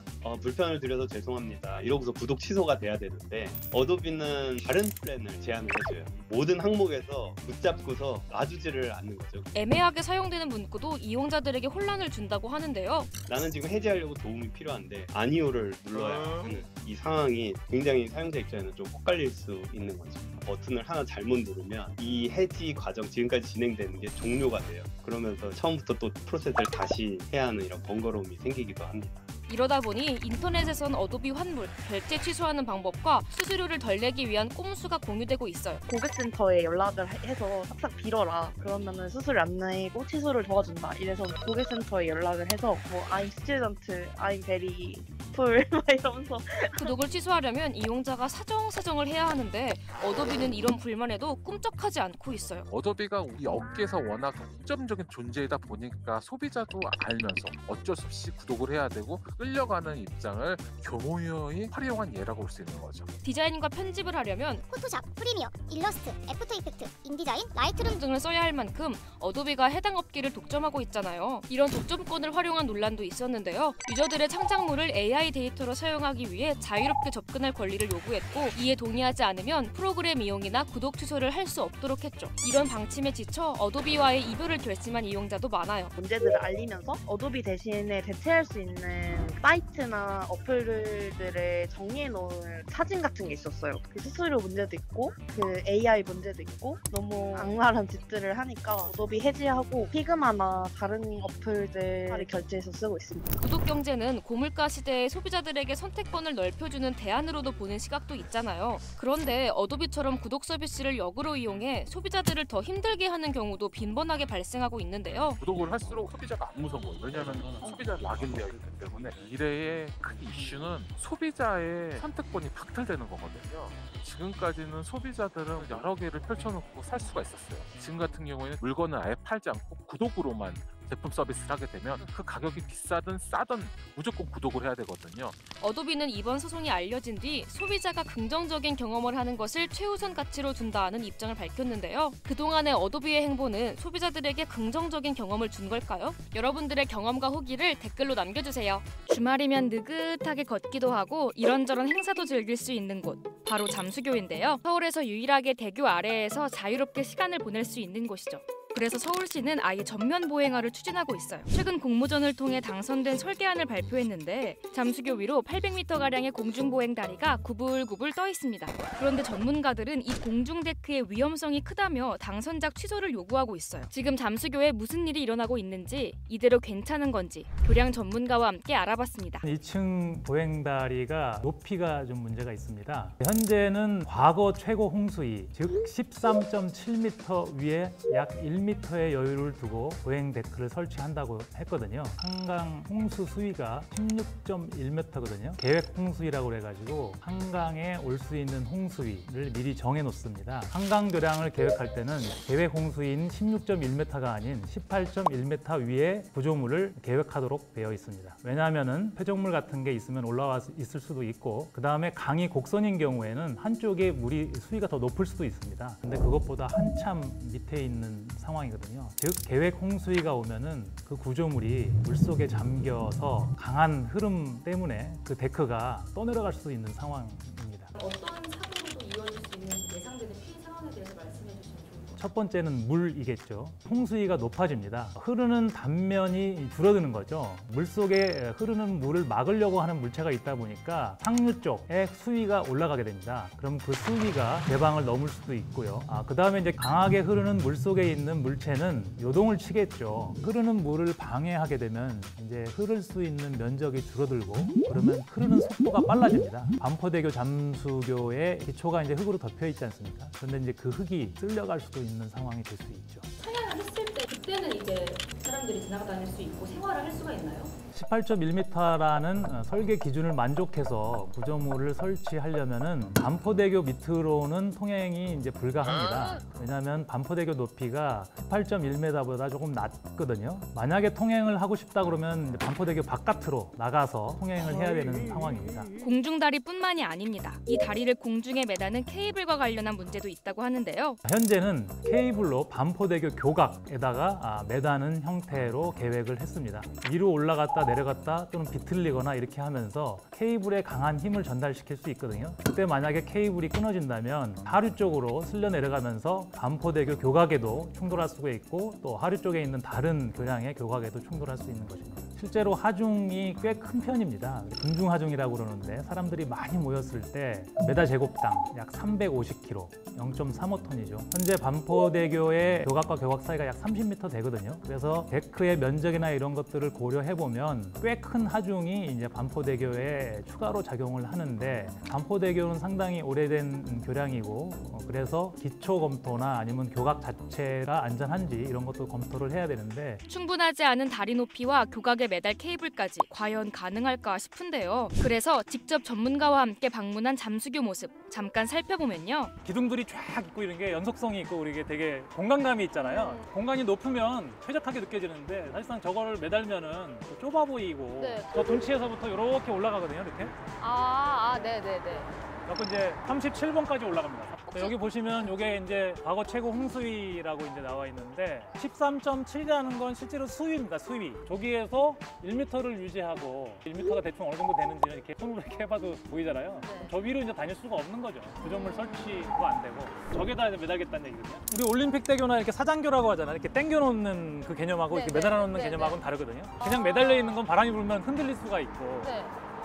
불편을 드려서 죄송합니다 이러고서 구독 취소가 돼야 되는데 어도비는 다른 플랜을 제안을 해줘요. 모든 항목에서 붙잡고서 놔주지를 않는 거죠. 애매하게 사용되는 문구도 이용자들에게 혼란을 준다고 하는데요. 나는 지금 해지하려고 도움이 필요한데 아니오를 눌러야 하는 이 상황이 굉장히 사용자 입장에는 좀 헷갈릴 수 있는 거죠. 버튼을 하나 잘못 누르면 이 해지 과정 지금까지 진행되는 게 종료가 돼요. 그러면서 처음부터 또 프로세스를 다시 해야 하는 이런 번거로움이 생기기도 합니다. 이러다 보니 인터넷에선 어도비 환불, 결제 취소하는 방법과 수수료를 덜 내기 위한 꼼수가 공유되고 있어요. 고객센터에 연락을 해서 싹싹 빌어라. 그러면은 수수료 안 내고 취소를 도와준다. 이래서 고객센터에 연락을 해서 뭐 I'm student, I'm very full 막 이러면서 구독을 취소하려면 이용자가 사정을 해야 하는데 어도비는 이런 불만에도 꿈쩍하지 않고 있어요. 어도비가 우리 업계에서 워낙 독점적인 존재이다 보니까 소비자도 알면서 어쩔 수 없이 구독을 해야 되고 끌려가는 입장을 교묘히 활용한 예라고 볼 수 있는 거죠. 디자인과 편집을 하려면 포토샵, 프리미어, 일러스트, 애프터 이펙트, 인디자인, 라이트룸 등을 써야 할 만큼 어도비가 해당 업계를 독점하고 있잖아요. 이런 독점권을 활용한 논란도 있었는데요. 유저들의 창작물을 AI 데이터로 사용하기 위해 자유롭게 접근할 권리를 요구했고 이에 동의하지 않으면 프로그램 이용이나 구독 취소를 할 수 없도록 했죠. 이런 방침에 지쳐 어도비와의 이별을 결심한 이용자도 많아요. 문제들을 알리면서 어도비 대신에 대체할 수 있는 사이트나 어플들을 정리해 놓은 사진 같은 게 있었어요. 그 수수료 문제도 있고 그 AI 문제도 있고 너무 악랄한 짓들을 하니까 어도비 해지하고 피그마나 다른 어플들을 결제해서 쓰고 있습니다. 구독 경제는 고물가 시대에 소비자들에게 선택권을 넓혀주는 대안으로도 보는 시각도 있잖아요. 그런데 어도비처럼 구독 서비스를 역으로 이용해 소비자들을 더 힘들게 하는 경우도 빈번하게 발생하고 있는데요. 구독을 할수록 소비자가 안 무서운 거예요. 왜냐하면 소비자 락인되어 있기 때문에 미래의 큰 이슈는 소비자의 선택권이 박탈되는 거거든요. 지금까지는 소비자들은 여러 개를 펼쳐놓고 살 수가 있었어요. 지금 같은 경우에는 물건을 아예 팔지 않고 구독으로만 제품 서비스를 하게 되면 그 가격이 비싸든 싸든 무조건 구독을 해야 되거든요. 어도비는 이번 소송이 알려진 뒤 소비자가 긍정적인 경험을 하는 것을 최우선 가치로 둔다는 입장을 밝혔는데요. 그동안의 어도비의 행보는 소비자들에게 긍정적인 경험을 준 걸까요? 여러분들의 경험과 후기를 댓글로 남겨주세요. 주말이면 느긋하게 걷기도 하고 이런저런 행사도 즐길 수 있는 곳, 바로 잠수교인데요. 서울에서 유일하게 대교 아래에서 자유롭게 시간을 보낼 수 있는 곳이죠. 그래서 서울시는 아예 전면 보행화를 추진하고 있어요. 최근 공모전을 통해 당선된 설계안을 발표했는데 잠수교 위로 800m가량의 공중보행 다리가 구불구불 떠 있습니다. 그런데 전문가들은 이 공중데크의 위험성이 크다며 당선작 취소를 요구하고 있어요. 지금 잠수교에 무슨 일이 일어나고 있는지, 이대로 괜찮은 건지 교량 전문가와 함께 알아봤습니다. 2층 보행다리가 높이가 좀 문제가 있습니다. 현재는 과거 최고 홍수위, 즉 13.7m 위에 약 1m의 여유를 두고 보행 데크를 설치한다고 했거든요. 한강 홍수 수위가 16.1m거든요. 계획 홍수위라고 해가지고 한강에 올 수 있는 홍수위를 미리 정해 놓습니다. 한강 교량을 계획할 때는 계획 홍수위인 16.1m가 아닌 18.1m 위에 구조물을 계획하도록 되어 있습니다. 왜냐하면은 폐적물 같은 게 있으면 올라와 있을 수도 있고, 그 다음에 강이 곡선인 경우에는 한쪽에 물이 수위가 더 높을 수도 있습니다. 근데 그것보다 한참 밑에 있는 상황이거든요. 즉 계획 홍수위가 오면은 그 구조물이 물속에 잠겨서 강한 흐름 때문에 그 데크가 떠내려갈 수 있는 상황입니다. 어떤 사고로도 이어질 수 있는 예상되는 피해 상황에 대해서 말씀해 주시면 좋을 것 같아요. 첫 번째는 물이겠죠. 홍수위가 높아집니다. 흐르는 단면이 줄어드는 거죠. 물속에 흐르는 물을 막으려고 하는 물체가 있다 보니까 상류 쪽에 수위가 올라가게 됩니다. 그럼 그 수위가 대방을 넘을 수도 있고요. 그 다음에 이제 강하게 흐르는 물속에 있는 물체는 요동을 치겠죠. 흐르는 물을 방해하게 되면 이제 흐를 수 있는 면적이 줄어들고, 그러면 흐르는 속도가 빨라집니다. 반포대교 잠수교의 기초가 이제 흙으로 덮여 있지 않습니까? 그런데 이제 그 흙이 쓸려갈 수도 있는 상황이 될 수 있죠. 상향을 했을 때 그때는 이제 사람들이 지나다닐 수 있고 생활을 할 수가 있나요? 18.1m라는 설계 기준을 만족해서 구조물을 설치하려면은 반포대교 밑으로는 통행이 이제 불가합니다. 왜냐하면 반포대교 높이가 18.1m보다 조금 낮거든요. 만약에 통행을 하고 싶다 그러면 반포대교 바깥으로 나가서 통행을 해야 되는 상황입니다. 공중다리뿐만이 아닙니다. 이 다리를 공중에 매다는 케이블과 관련한 문제도 있다고 하는데요. 현재는 케이블로 반포대교 교각에다가 매다는 형태로 계획을 했습니다. 위로 올라갔다 내려갔다 또는 비틀리거나 이렇게 하면서 케이블에 강한 힘을 전달시킬 수 있거든요. 그때 만약에 케이블이 끊어진다면 하류 쪽으로 쓸려 내려가면서 반포대교 교각에도 충돌할 수가 있고, 또 하류 쪽에 있는 다른 교량의 교각에도 충돌할 수 있는 것입니다. 실제로 하중이 꽤 큰 편입니다. 군중하중이라고 그러는데 사람들이 많이 모였을 때 메다 제곱당 약 350kg, 0.35톤이죠. 현재 반포대교의 교각과 교각 사이가 약 30m 되거든요. 그래서 데크의 면적이나 이런 것들을 고려해보면 꽤 큰 하중이 이제 반포대교에 추가로 작용을 하는데, 반포대교는 상당히 오래된 교량이고 그래서 기초 검토나 아니면 교각 자체가 안전한지 이런 것도 검토를 해야 되는데, 충분하지 않은 다리 높이와 교각에 매달 케이블까지 과연 가능할까 싶은데요. 그래서 직접 전문가와 함께 방문한 잠수교 모습 잠깐 살펴보면요. 기둥들이 쫙 있고 이런 게 연속성이 있고 이게 되게 공간감이 있잖아요. 공간이 높으면 쾌적하게 느껴지는데 사실상 저거를 매달면은 좁아 보이고 저 둔치에서부터 이렇게 올라가거든요. 이렇게. 네네네. 그래서 이제 37번까지 올라갑니다. 여기 보시면 이게 이제 과거 최고 홍수위라고 이제 나와 있는데 13.7이라는 건 실제로 수위입니다. 수위. 저기에서 1m를 유지하고 1m가 대충 어느 정도 되는지는 이렇게 손으로 이렇게 해봐도 보이잖아요. 저 위로 이제 다닐 수가 없는 거죠. 구조물 설치가 안 되고 저기다 이제 매달겠다는 얘기거든요. 우리 올림픽대교나 이렇게 사장교라고 하잖아요. 이렇게 당겨 놓는 그 개념하고 이렇게 매달아 놓는 개념하고는 다르거든요. 그냥 매달려 있는 건 바람이 불면 흔들릴 수가 있고.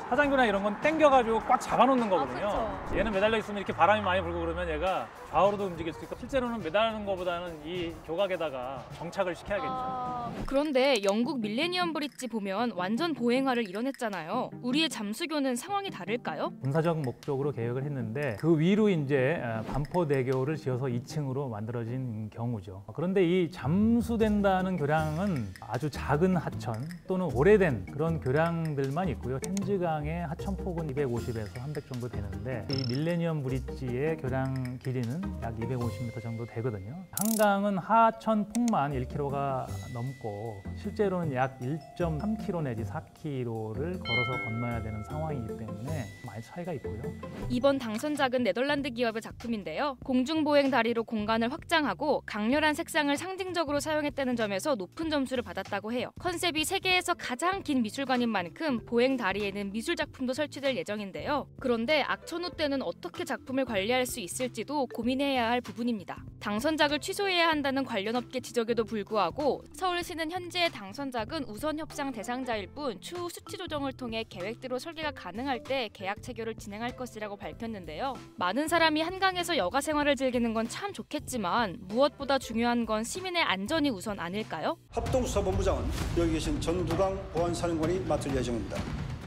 사장교나 이런 건 당겨가지고 꽉 잡아놓는 거거든요. 얘는 매달려 있으면 이렇게 바람이 많이 불고 그러면 얘가 좌우로도 움직일 수 있고, 실제로는 매달리는 것보다는 이 교각에다가 정착을 시켜야겠죠. 그런데 영국 밀레니엄 브릿지 보면 완전 보행화를 이뤄냈잖아요. 우리의 잠수교는 상황이 다를까요? 군사적 목적으로 계획을 했는데 그 위로 이제 반포대교를 지어서 2층으로 만들어진 경우죠. 그런데 이 잠수된다는 교량은 아주 작은 하천 또는 오래된 그런 교량들만 있고요. 템즈강의 하천폭은 250에서 300 정도 되는데 이 밀레니엄 브릿지의 교량 길이는 약 250m 정도 되거든요. 한강은 하천 폭만 1km가 넘고 실제로는 약 1.3km 내지 4km를 걸어서 건너야 되는 상황이기 때문에 많이 차이가 있고요. 이번 당선작은 네덜란드 기업의 작품인데요. 공중보행 다리로 공간을 확장하고 강렬한 색상을 상징적으로 사용했다는 점에서 높은 점수를 받았다고 해요. 컨셉이 세계에서 가장 긴 미술관인 만큼 보행 다리에는 미술 작품도 설치될 예정인데요. 그런데 악천후 때는 어떻게 작품을 관리할 수 있을지도 고민해야 할 부분입니다. 당선작을 취소해야 한다는 관련 업계 지적에도 불구하고 서울시는 현재의 당선작은 우선 협상 대상자일 뿐 추후 수치 조정을 통해 계획대로 설계가 가능할 때 계약 체결을 진행할 것이라고 밝혔는데요. 많은 사람이 한강에서 여가 생활을 즐기는 건 참 좋겠지만 무엇보다 중요한 건 시민의 안전이 우선 아닐까요? 합동수사본부장은 여기 계신 전두강 보안사령관이 맡을 예정입니다.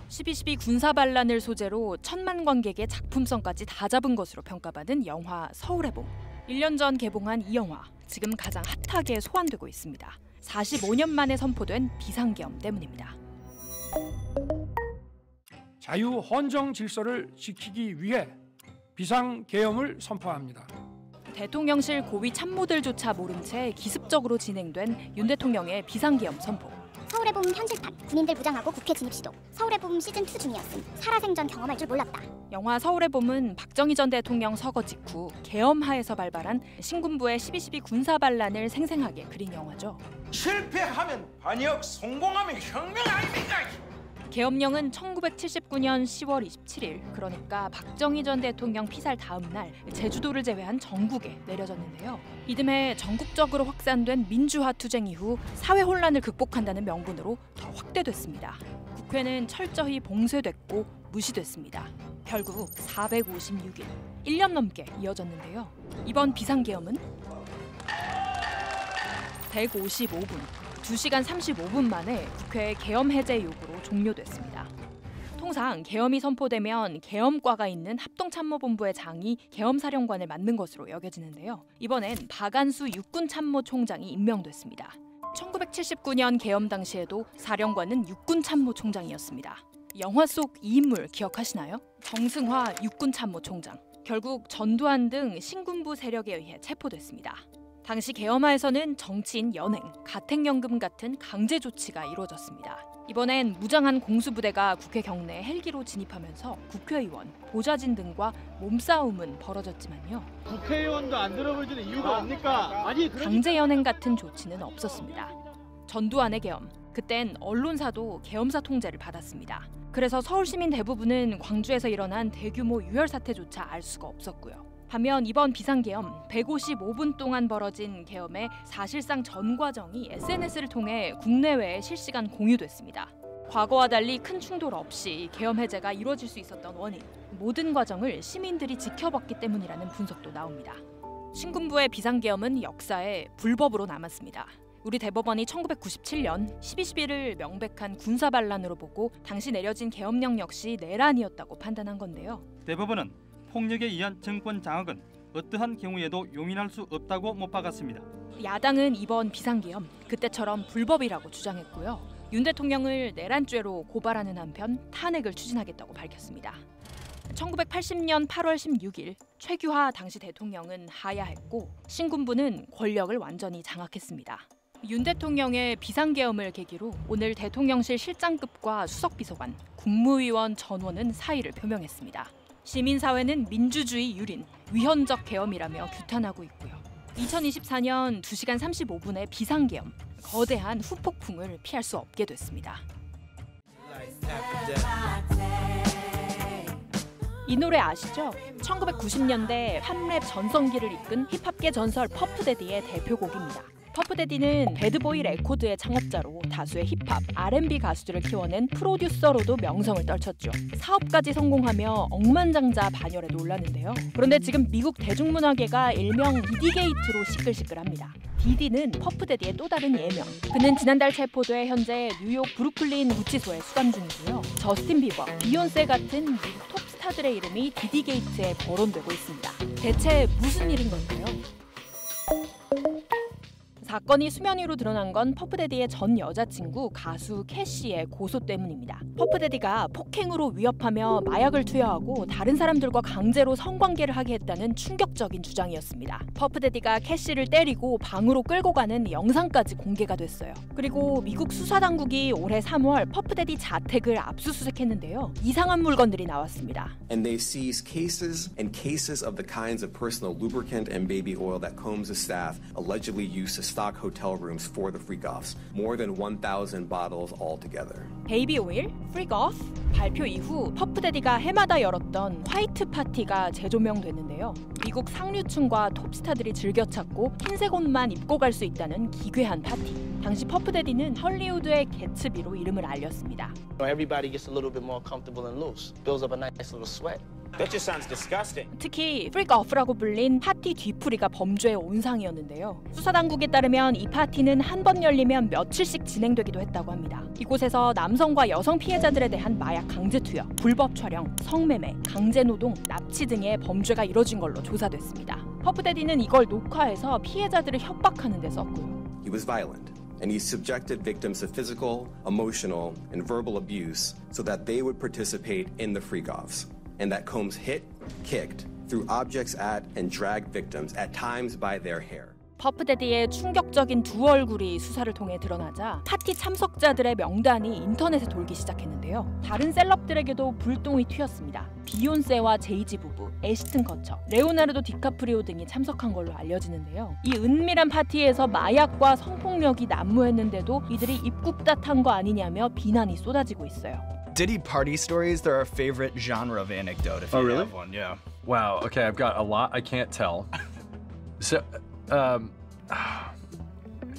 12.12 군사 반란을 소재로 1000만 관객의 작품성까지 다 잡은 것으로 평가받은 영화 서울의 봄. 1년 전 개봉한 이 영화, 지금 가장 핫하게 소환되고 있습니다. 45년 만에 선포된 비상계엄 때문입니다. 자유 헌정 질서를 지키기 위해 비상계엄을 선포합니다. 대통령실 고위 참모들조차 모른 채 기습적으로 진행된 윤 대통령의 비상계엄 선포. 서울의 봄 현실판, 군인들 무장하고 국회 진입 시도. 서울의 봄 시즌2 중이었음. 살아생전 경험할 줄 몰랐다. 영화 서울의 봄은 박정희 전 대통령 서거 직후 계엄하에서 발발한 신군부의 12.12 군사 반란을 생생하게 그린 영화죠. 실패하면 반역, 성공하면 혁명 아닙니까? 계엄령은 1979년 10월 27일, 그러니까 박정희 전 대통령 피살 다음 날 제주도를 제외한 전국에 내려졌는데요. 이듬해 전국적으로 확산된 민주화 투쟁 이후 사회 혼란을 극복한다는 명분으로 더 확대됐습니다. 국회는 철저히 봉쇄됐고 무시됐습니다. 결국 456일, 1년 넘게 이어졌는데요. 이번 비상계엄은 155분, 2시간 35분 만에 국회 계엄 해제 요구로 종료됐습니다. 통상 계엄이 선포되면 계엄과가 있는 합동참모본부의 장이 계엄사령관을 맡는 것으로 여겨지는데요. 이번엔 박안수 육군참모총장이 임명됐습니다. 1979년 계엄 당시에도 사령관은 육군참모총장이었습니다. 영화 속 이 인물 기억하시나요? 정승화 육군참모총장. 결국 전두환 등 신군부 세력에 의해 체포됐습니다. 당시 계엄하에서는 정치인 연행, 가택연금 같은 강제 조치가 이루어졌습니다. 이번엔 무장한 공수부대가 국회 경내에 헬기로 진입하면서 국회의원, 보좌진 등과 몸싸움은 벌어졌지만요. 국회의원도 안 들어보지는 이유가 뭡니까? 아니, 강제 연행 같은 조치는 없었습니다. 전두환의 계엄, 그땐 언론사도 계엄사 통제를 받았습니다. 그래서 서울 시민 대부분은 광주에서 일어난 대규모 유혈 사태조차 알 수가 없었고요. 반면 이번 비상계엄 155분 동안 벌어진 계엄의 사실상 전 과정이 SNS를 통해 국내외에 실시간 공유됐습니다. 과거와 달리 큰 충돌 없이 계엄 해제가 이루어질 수 있었던 원인, 모든 과정을 시민들이 지켜봤기 때문이라는 분석도 나옵니다. 신군부의 비상계엄은 역사에 불법으로 남았습니다. 우리 대법원이 1997년 12.12를 명백한 군사반란으로 보고 당시 내려진 계엄령 역시 내란이었다고 판단한 건데요. 대법원은 폭력에 의한 정권 장악은 어떠한 경우에도 용인할 수 없다고 못 박았습니다. 야당은 이번 비상계엄 그때처럼 불법이라고 주장했고요. 윤 대통령을 내란죄로 고발하는 한편 탄핵을 추진하겠다고 밝혔습니다. 1980년 8월 16일 최규하 당시 대통령은 하야했고 신군부는 권력을 완전히 장악했습니다. 윤 대통령의 비상계엄을 계기로 오늘 대통령실 실장급과 수석비서관, 국무위원 전원은 사의를 표명했습니다. 시민사회는 민주주의 유린, 위헌적 계엄이라며 규탄하고 있고요. 2024년 2시간 35분의 비상계엄, 거대한 후폭풍을 피할 수 없게 됐습니다. 이 노래 아시죠? 1990년대 팝랩 전성기를 이끈 힙합계 전설 퍼프데디의 대표곡입니다. 퍼프데디는 배드보이 레코드의 창업자로 다수의 힙합, R&B 가수들을 키워낸 프로듀서로도 명성을 떨쳤죠. 사업까지 성공하며 억만장자 반열에도 올랐는데요. 그런데 지금 미국 대중문화계가 일명 디디게이트로 시끌시끌합니다. 디디는 퍼프데디의 또 다른 예명. 그는 지난달 체포돼 현재 뉴욕 브루클린 구치소에 수감 중이고요. 저스틴 비버, 비욘세 같은 미국 톱 스타들의 이름이 디디게이트에 거론되고 있습니다. 대체 무슨 일인 걸까요? 사건이 수면 위로 드러난 건 퍼프데디의 전 여자친구 가수 캐시의 고소 때문입니다. 퍼프데디가 폭행으로 위협하며 마약을 투여하고 다른 사람들과 강제로 성관계를 하게 했다는 충격적인 주장이었습니다. 퍼프데디가 캐시를 때리고 방으로 끌고 가는 영상까지 공개가 됐어요. 그리고 미국 수사당국이 올해 3월 퍼프데디 자택을 압수수색했는데요. 이상한 물건들이 나왔습니다. And they seized cases and cases of the kinds of personal lubricant and baby oil that Combs' staff allegedly used to stock hotel rooms for the freak-offs, more than 1,000 bottles altogether. 베이비 오일, 프리거프 발표 이후 퍼프데디가 해마다 열었던 화이트 파티가 재조명됐는데요. 미국 상류층과 톱스타들이 즐겨 찾고 흰색 옷만 입고 갈 수 있다는 기괴한 파티. 당시 퍼프데디는 헐리우드의 개츠비로 이름을 알렸습니다. Everybody gets a little bit more comfortable and loose. Builds up a nice little sweat. That just sounds disgusting. 특히 프리거프라고 불린 파티 뒤풀이가 범죄의 온상이었는데요. 수사당국에 따르면 이 파티는 한 번 열리면 며칠씩 진행되기도 했다고 합니다. 이곳에서 남성과 여성 피해자들에 대한 마약 강제 투여, 불법 촬영, 성매매, 강제노동, 납치 등의 범죄가 이뤄진 걸로 조사됐습니다. 퍼프데디는 이걸 녹화해서 피해자들을 협박하는 데 썼고요. He was violent. And he subjected victims to physical, emotional, and verbal abuse so that they would participate in the freak-offs. And that Combs hit, kicked, threw objects at, and dragged victims, at times by their hair. 퍼프데디의 충격적인 두 얼굴이 수사를 통해 드러나자 파티 참석자들의 명단이 인터넷에 돌기 시작했는데요. 다른 셀럽들에게도 불똥이 튀었습니다. 비욘세와 제이지 부부, 애시튼 커처, 레오나르도 디카프리오 등이 참석한 걸로 알려지는데요. 이 은밀한 파티에서 마약과 성폭력이 난무했는데도 이들이 입국다탄 거 아니냐며 비난이 쏟아지고 있어요. Diddy party stories, they're our favorite genre of anecdote, if you have one, yeah. Wow, okay, I've got a lot I can't tell. So, I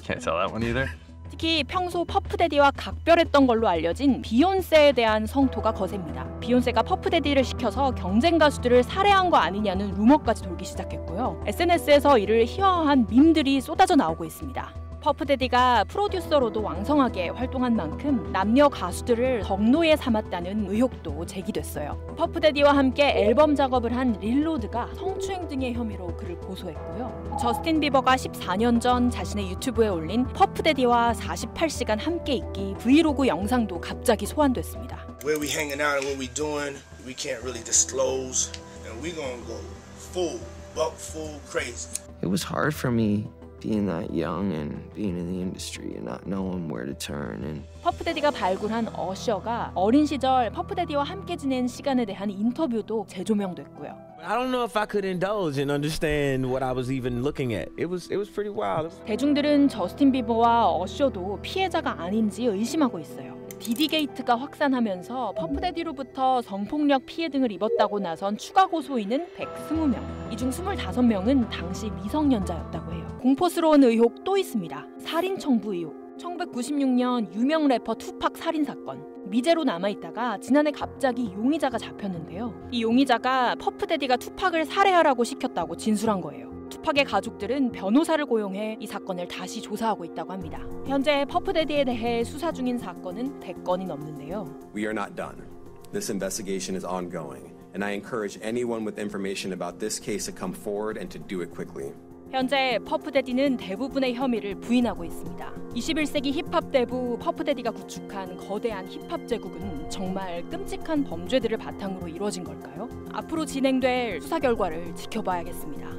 can't tell that one either. 특히 평소 퍼프데디와 각별했던 걸로 알려진 비욘세에 대한 성토가 거셉니다. 비욘세가 퍼프데디를 시켜서 경쟁 가수들을 살해한 거 아니냐는 루머까지 돌기 시작했고요. SNS에서 이를 희화화한 밈들이 쏟아져 나오고 있습니다. 퍼프데디가 프로듀서로도 왕성하게 활동한 만큼 남녀 가수들을 덕노예 삼았다는 의혹도 제기됐어요. 퍼프데디와 함께 앨범 작업을 한 릴로드가 성추행 등의 혐의로 그를 고소했고요. 저스틴 비버가 14년 전 자신의 유튜브에 올린 퍼프데디와 48시간 함께 있기 브이로그 영상도 갑자기 소환됐습니다. Where we hanging out and what we doing, we can't really disclose, and we gonna go buck full crazy. It was hard for me. Being that young and being in the industry and not knowing where to turn and 퍼프데디가 발굴한 어셔가 어린 시절 퍼프데디와 함께 지낸 시간에 대한 인터뷰도 재조명됐고요. I don't know if I could indulge and understand what I was even looking at. It was pretty wild. 대중들은 저스틴 비버와 어셔도 피해자가 아닌지 의심하고 있어요. 디디게이트가 확산하면서 퍼프데디로부터 성폭력 피해 등을 입었다고 나선 추가 고소인은 120명. 이 중 25명은 당시 미성년자였다고 해요. 공포스러운 의혹 또 있습니다. 살인 청부 의혹. 1996년 유명 래퍼 투팍 살인 사건. 미제로 남아있다가 지난해 갑자기 용의자가 잡혔는데요. 이 용의자가 퍼프데디가 투팍을 살해하라고 시켰다고 진술한 거예요. 투팍의 가족들은 변호사를 고용해 이 사건을 다시 조사하고 있다고 합니다. 현재 퍼프데디에 대해 수사 중인 사건은 100건이 넘는데요. We are not done. This investigation is ongoing, and I encourage anyone with information about this case to come forward and to do it quickly. 현재 퍼프데디는 대부분의 혐의를 부인하고 있습니다. 21세기 힙합 대부 퍼프데디가 구축한 거대한 힙합 제국은 정말 끔찍한 범죄들을 바탕으로 이루어진 걸까요? 앞으로 진행될 수사 결과를 지켜봐야겠습니다.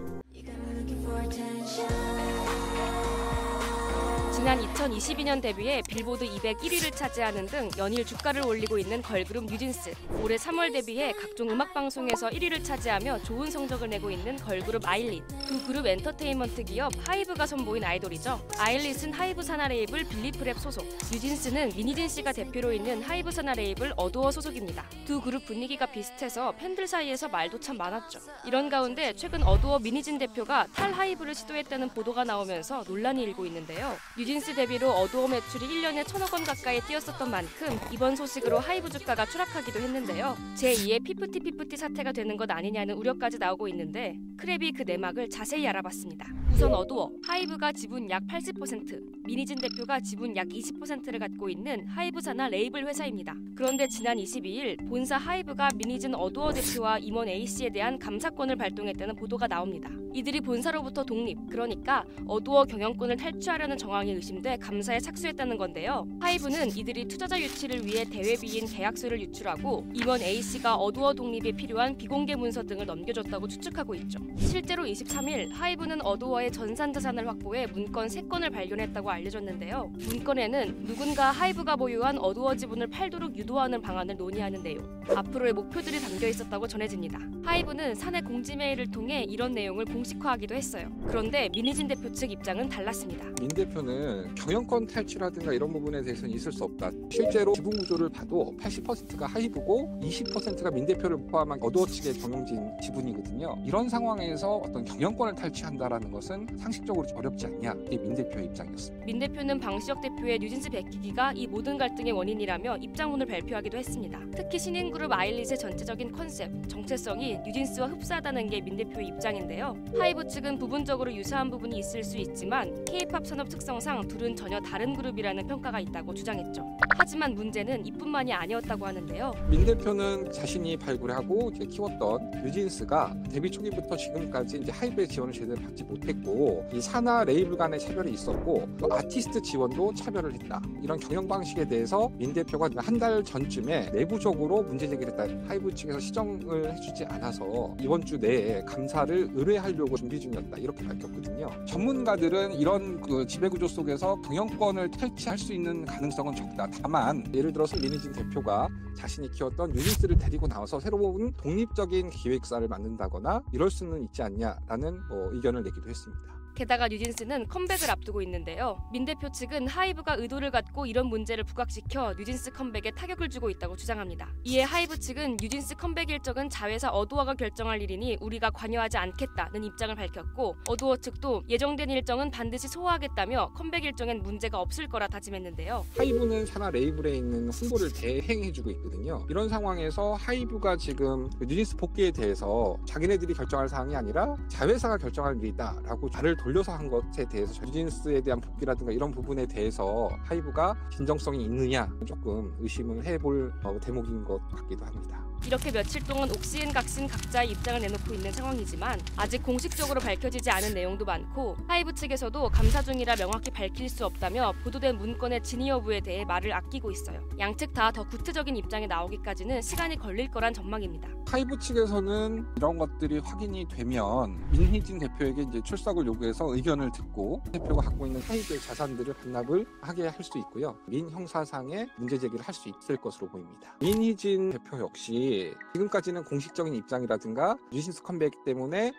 지난 2022년 데뷔해 빌보드 200 1위를 차지하는 등 연일 주가를 올리고 있는 걸그룹 뉴진스. 올해 3월 데뷔해 각종 음악방송에서 1위를 차지하며 좋은 성적을 내고 있는 걸그룹 아일릿. 두 그룹 엔터테인먼트 기업 하이브가 선보인 아이돌이죠. 아일릿은 하이브 산하 레이블 빌리프랩 소속, 뉴진스는 미니진 씨가 대표로 있는 하이브 산하 레이블 어두어 소속입니다. 두 그룹 분위기가 비슷해서 팬들 사이에서 말도 참 많았죠. 이런 가운데 최근 어두어 미니진 대표가 탈하이브를 시도했다는 보도가 나오면서 논란이 일고 있는데요. 뉴진스 데뷔로 어두어 매출이 1년에 1,000억 원 가까이 뛰었었던 만큼 이번 소식으로 하이브 주가가 추락하기도 했는데요. 제2의 피프티 사태가 되는 것 아니냐는 우려까지 나오고 있는데 크랩이 그 내막을 자세히 알아봤습니다. 우선 어두어, 하이브가 지분 약 80%, 미니진 대표가 지분 약 20%를 갖고 있는 하이브 산하 레이블 회사입니다. 그런데 지난 22일 본사 하이브가 미니진 어두어 대표와 임원 A씨에 대한 감사권을 발동했다는 보도가 나옵니다. 이들이 본사로부터 독립, 그러니까 어두어 경영권을 탈취하려는 정황이 의심돼 감사에 착수했다는 건데요. 하이브는 이들이 투자자 유치를 위해 대외비인 계약서를 유출하고 임원 A씨가 어두어 독립에 필요한 비공개 문서 등을 넘겨줬다고 추측하고 있죠. 실제로 23일 하이브는 어두어의 전산자산을 확보해 문건 3건을 발견했다고 알려졌는데요. 문건에는 누군가 하이브가 보유한 어두어 지분을 팔도록 유도하는 방안을 논의하는 내용, 앞으로의 목표들이 담겨 있었다고 전해집니다. 하이브는 사내 공지 메일을 통해 이런 내용을 공식화하기도 했어요. 그런데 미니진 대표 측 입장은 달랐습니다. 민 대표는 경영권 탈취라든가 이런 부분에 대해서는 있을 수 없다. 실제로 지분 구조를 봐도 80%가 하이브고 20%가 민 대표를 포함한 어두어 측의 경영진 지분이거든요. 이런 상황에서 어떤 경영권을 탈취한다라는 것은 상식적으로 어렵지 않냐. 이게 민 대표의 입장이었습니다. 민 대표는 방시혁 대표의 뉴진스 베끼기가 이 모든 갈등의 원인이라며 입장문을 발표하기도 했습니다. 특히 신인그룹 아일릿의 전체적인 컨셉, 정체성이 뉴진스와 흡사하다는 게 민 대표의 입장인데요. 하이브 측은 부분적으로 유사한 부분이 있을 수 있지만 K-팝 산업 특성상 둘은 전혀 다른 그룹이라는 평가가 있다고 주장했죠. 하지만 문제는 이뿐만이 아니었다고 하는데요. 민 대표는 자신이 발굴하고 이제 키웠던 뉴진스가 데뷔 초기부터 지금까지 이제 하이브의 지원을 제대로 받지 못했고 이 산하 레이블 간의 차별이 있었고 또 아티스트 지원도 차별을 했다. 이런 경영 방식에 대해서 민 대표가 한 달 전쯤에 내부적으로 문제 제기를 했다. 하이브 측에서 시정을 해주지 않아서 이번 주 내에 감사를 의뢰하려고 준비 중이었다. 이렇게 밝혔거든요. 전문가들은 이런 그 지배구조 속에서 경영권을 탈취할 수 있는 가능성은 적다. 다만 예를 들어서 미니진 대표가 자신이 키웠던 뉴진스를 데리고 나와서 새로운 독립적인 기획사를 만든다거나 이럴 수는 있지 않냐라는 의견을 내기도 했습니다. 게다가 뉴진스는 컴백을 앞두고 있는데요. 민 대표 측은 하이브가 의도를 갖고 이런 문제를 부각시켜 뉴진스 컴백에 타격을 주고 있다고 주장합니다. 이에 하이브 측은 뉴진스 컴백 일정은 자회사 어두어가 결정할 일이니 우리가 관여하지 않겠다는 입장을 밝혔고 어두어 측도 예정된 일정은 반드시 소화하겠다며 컴백 일정엔 문제가 없을 거라 다짐했는데요. 하이브는 산하 레이블에 있는 홍보를 대행해주고 있거든요. 이런 상황에서 하이브가 지금 뉴진스 복귀에 대해서 자기네들이 결정할 사항이 아니라 자회사가 결정할 일이다라고 말을 돌려서 한 것에 대해서 뉴진스에 대한 복귀라든가 이런 부분에 대해서 하이브가 진정성이 있느냐 조금 의심을 해볼 대목인 것 같기도 합니다. 이렇게 며칠 동안 옥신각신 각자의 입장을 내놓고 있는 상황이지만 아직 공식적으로 밝혀지지 않은 내용도 많고 하이브 측에서도 감사 중이라 명확히 밝힐 수 없다며 보도된 문건의 진위 여부에 대해 말을 아끼고 있어요. 양측 다 더 구체적인 입장에 나오기까지는 시간이 걸릴 거란 전망입니다. 하이브 측에서는 이런 것들이 확인이 되면 민희진 대표에게 이제 출석을 요구해서 의견을 듣고 대표가 갖고 있는 하이브의 자산들을 반납을 하게 할 수 있고요. 민 형사상의 문제 제기를 할 수 있을 것으로 보입니다. 민희진 대표 역시 팬들이 지금까지는 공식적인 입장이라든가 뉴진스 컴백 때문에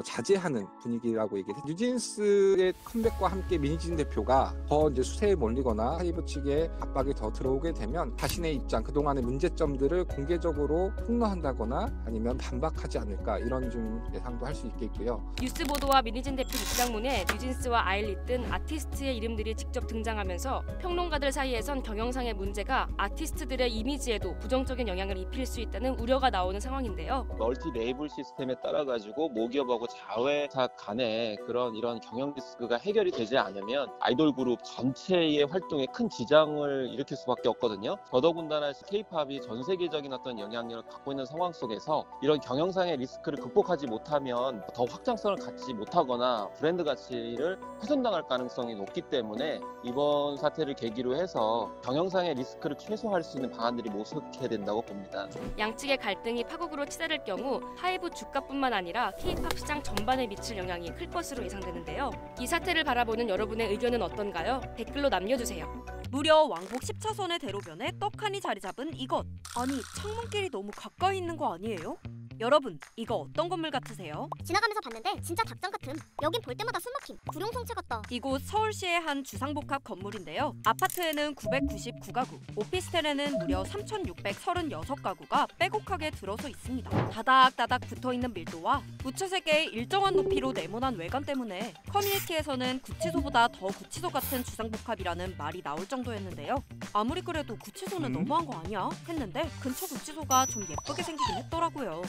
자제하는 분위기라고 얘기해요. 뉴진스의 컴백과 함께 민희진 대표가 더 이제 수세에 몰리거나 하이브 측에 압박이 더 들어오게 되면 자신의 입장, 그동안의 문제점들을 공개적으로 폭로한다거나 아니면 반박하지 않을까, 이런 좀 예상도 할 수 있겠고요. 뉴스 보도와 민희진 대표 입장문에 뉴진스와 아일릿 등 아티스트의 이름들이 직접 등장하면서 평론가들 사이에선 경영상의 문제가 아티스트들의 이미지에도 부정적인 영향을 입힐 수 있다는 우려가 나오는 상황인데요. 멀티 레이블 시스템에 따라 가지고 모기업하고 자회사 간의 이런 경영 리스크가 해결이 되지 않으면 아이돌 그룹 전체의 활동에 큰 지장을 일으킬 수밖에 없거든요. 더더군다나 K-팝이 전 세계적인 어떤 영향력을 갖고 있는 상황 속에서 이런 경영상의 리스크를 극복하지 못하면 더 확장성을 갖지 못하거나 브랜드 가치를 훼손당할 가능성이 높기 때문에 이번 사태를 계기로 해서 경영상의 리스크를 최소화할 수 있는 방안들이 모색해야 된다고 봅니다. 양측의 갈등이 파국으로 치달을 경우 하이브 주가뿐만 아니라 K-팝 시장 전반에 미칠 영향이 클 것으로 예상되는데요. 이 사태를 바라보는 여러분의 의견은 어떤가요? 댓글로 남겨주세요. 무려 왕복 10차선의 대로변에 떡하니 자리 잡은 이것. 아니, 창문길이 너무 가까이 있는 거 아니에요? 여러분, 이거 어떤 건물 같으세요? 지나가면서 봤는데 진짜 닭장 같음. 여긴 볼 때마다 숨막힘. 구룡성체 같다. 이곳 서울시의 한 주상복합 건물인데요. 아파트에는 999가구, 오피스텔에는 무려 3,636가구가 빼곡하게 들어서 있습니다. 다닥다닥 붙어있는 밀도와 무채색의 일정한 높이로 네모난 외관 때문에 커뮤니티에서는 구치소보다 더 구치소 같은 주상복합이라는 말이 나올 정도였는데요. 아무리 그래도 구치소는 너무한 거 아니야? 했는데 근처 구치소가 좀 예쁘게 생기긴 했더라고요.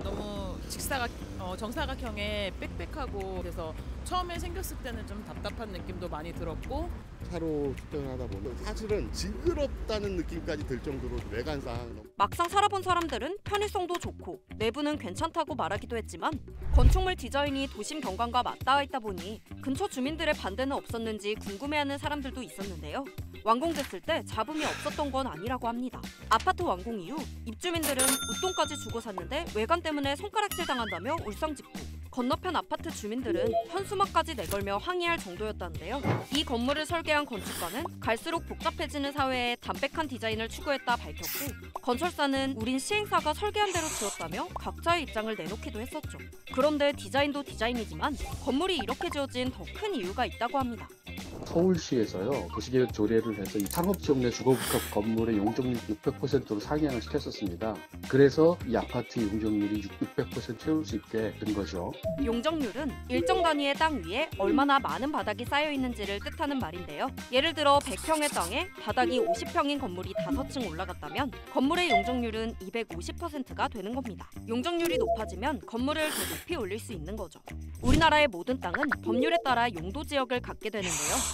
너무 정사각형에 빽빽하고 그래서 처음에 생겼을 때는 좀 답답한 느낌도 많이 들었고, 차로 출퇴근을 하다 보면 사실은 징그럽다는 느낌까지 들 정도로 외관상 막상 살아본 사람들은 편의성도 좋고 내부는 괜찮다고 말하기도 했지만 건축물 디자인이 도심 경관과 맞닿아 있다 보니 근처 주민들의 반대는 없었는지 궁금해하는 사람들도 있었는데요. 완공됐을 때 잡음이 없었던 건 아니라고 합니다. 아파트 완공 이후 입주민들은 웃돈까지 주고 샀는데 외관 때문에 손가락질 당한다며 울상짓고, 건너편 아파트 주민들은 현수막까지 내걸며 항의할 정도였다는데요. 이 건물을 설계한 건축가는 갈수록 복잡해지는 사회에 담백한 디자인을 추구했다 밝혔고, 건설사는 우린 시행사가 설계한 대로 지었다며 각자의 입장을 내놓기도 했었죠. 그런데 디자인도 디자인이지만 건물이 이렇게 지어진 더 큰 이유가 있다고 합니다. 서울시에서요, 도시계획 조례를 해서 이 상업지역 내 주거복합 건물의 용적률 600%로 상향을 시켰었습니다. 그래서 이 아파트 용적률이 600% 채울 수 있게 된 거죠. 용적률은 일정 단위의 땅 위에 얼마나 많은 바닥이 쌓여 있는지를 뜻하는 말인데요. 예를 들어 100평의 땅에 바닥이 50평인 건물이 5층 올라갔다면 건물의 용적률은 250%가 되는 겁니다. 용적률이 높아지면 건물을 더 높이 올릴 수 있는 거죠. 우리나라의 모든 땅은 법률에 따라 용도 지역을 갖게 되는데요.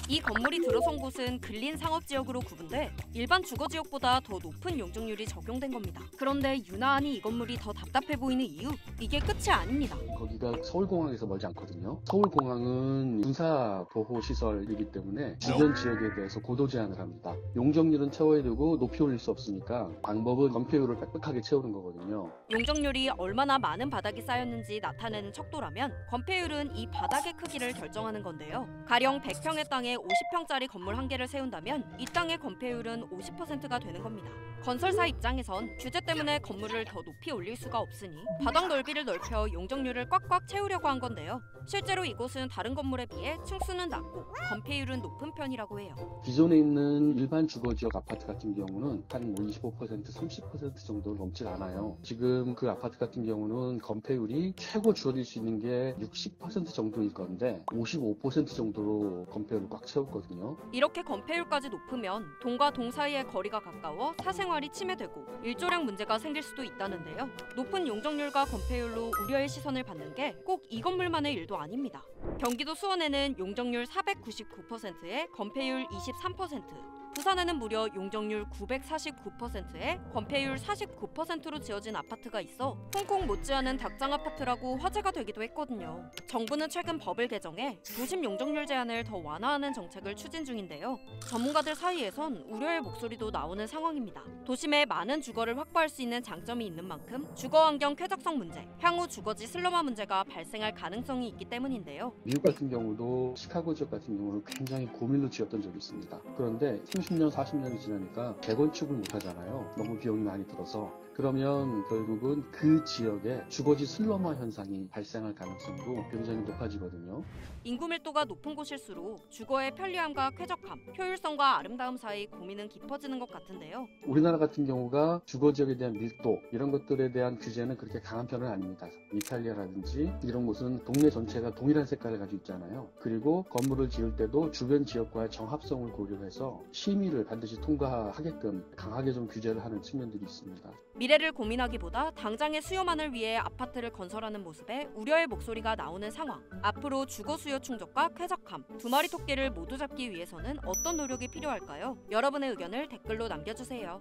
이 건물이 들어선 곳은 근린 상업지역으로 구분돼 일반 주거지역보다 더 높은 용적률이 적용된 겁니다. 그런데 유난히 이 건물이 더 답답해 보이는 이유, 이게 끝이 아닙니다. 거기가 서울공항에서 멀지 않거든요. 서울공항은 군사보호시설이기 때문에 주변 지역에 대해서 고도 제한을 합니다. 용적률은 채워야 되고 높이 올릴 수 없으니까 방법은 건폐율을 빽빽하게 채우는 거거든요. 용적률이 얼마나 많은 바닥이 쌓였는지 나타내는 척도라면 건폐율은 이 바닥의 크기를 결정하는 건데요. 가령 100평의 땅에 50평짜리 건물 한 개를 세운다면 이 땅의 건폐율은 50%가 되는 겁니다. 건설사 입장에선 규제 때문에 건물을 더 높이 올릴 수가 없으니 바닥 넓이를 넓혀 용적률을 꽉꽉 채우려고 한 건데요. 실제로 이곳은 다른 건물에 비해 층수는 낮고 건폐율은 높은 편이라고 해요. 기존에 있는 일반 주거지역 아파트 같은 경우는 한 25%, 30% 정도 넘질 않아요. 지금 그 아파트 같은 경우는 건폐율이 최고 줄어들 수 있는 게 60% 정도일 건데 55% 정도로 건폐율을 꽉 채웠거든요. 이렇게 건폐율까지 높으면 동과 동 사이의 거리가 가까워 사생활이 침해되고 일조량 문제가 생길 수도 있다는데요. 높은 용적률과 건폐율로 우려의 시선을 받는 게 꼭 이 건물만의 일도 아닙니다. 경기도 수원에는 용적률 499%에 건폐율 23%, 부산에는 무려 용적률 949%에 건폐율 49%로 지어진 아파트가 있어 홍콩 못지않은 닭장 아파트라고 화제가 되기도 했거든요. 정부는 최근 법을 개정해 도심 용적률 제한을 더 완화하는 정책을 추진 중인데요. 전문가들 사이에선 우려의 목소리도 나오는 상황입니다. 도심에 많은 주거를 확보할 수 있는 장점이 있는 만큼 주거환경 쾌적성 문제, 향후 주거지 슬럼화 문제가 발생할 가능성이 있기 때문인데요. 미국 같은 경우도 시카고 지역 같은 경우는 굉장히 고밀로 지었던 적이 있습니다. 그런데 30년, 40년이 지나니까 재건축을 못 하잖아요. 너무 비용이 많이 들어서. 그러면 결국은 그 지역에 주거지 슬럼화 현상이 발생할 가능성도 굉장히 높아지거든요. 인구 밀도가 높은 곳일수록 주거의 편리함과 쾌적함, 효율성과 아름다움 사이 고민은 깊어지는 것 같은데요. 우리나라 같은 경우가 주거 지역에 대한 밀도 이런 것들에 대한 규제는 그렇게 강한 편은 아닙니다. 이탈리아라든지 이런 곳은 동네 전체가 동일한 색깔을 가지고 있잖아요. 그리고 건물을 지을 때도 주변 지역과의 정합성을 고려해서 심의를 반드시 통과하게끔 강하게 좀 규제를 하는 측면들이 있습니다. 미래를 고민하기보다 당장의 수요만을 위해 아파트를 건설하는 모습에 우려의 목소리가 나오는 상황. 앞으로 주거 수요 충족과 쾌적함, 두 마리 토끼를 모두 잡기 위해서는 어떤 노력이 필요할까요? 여러분의 의견을 댓글로 남겨주세요.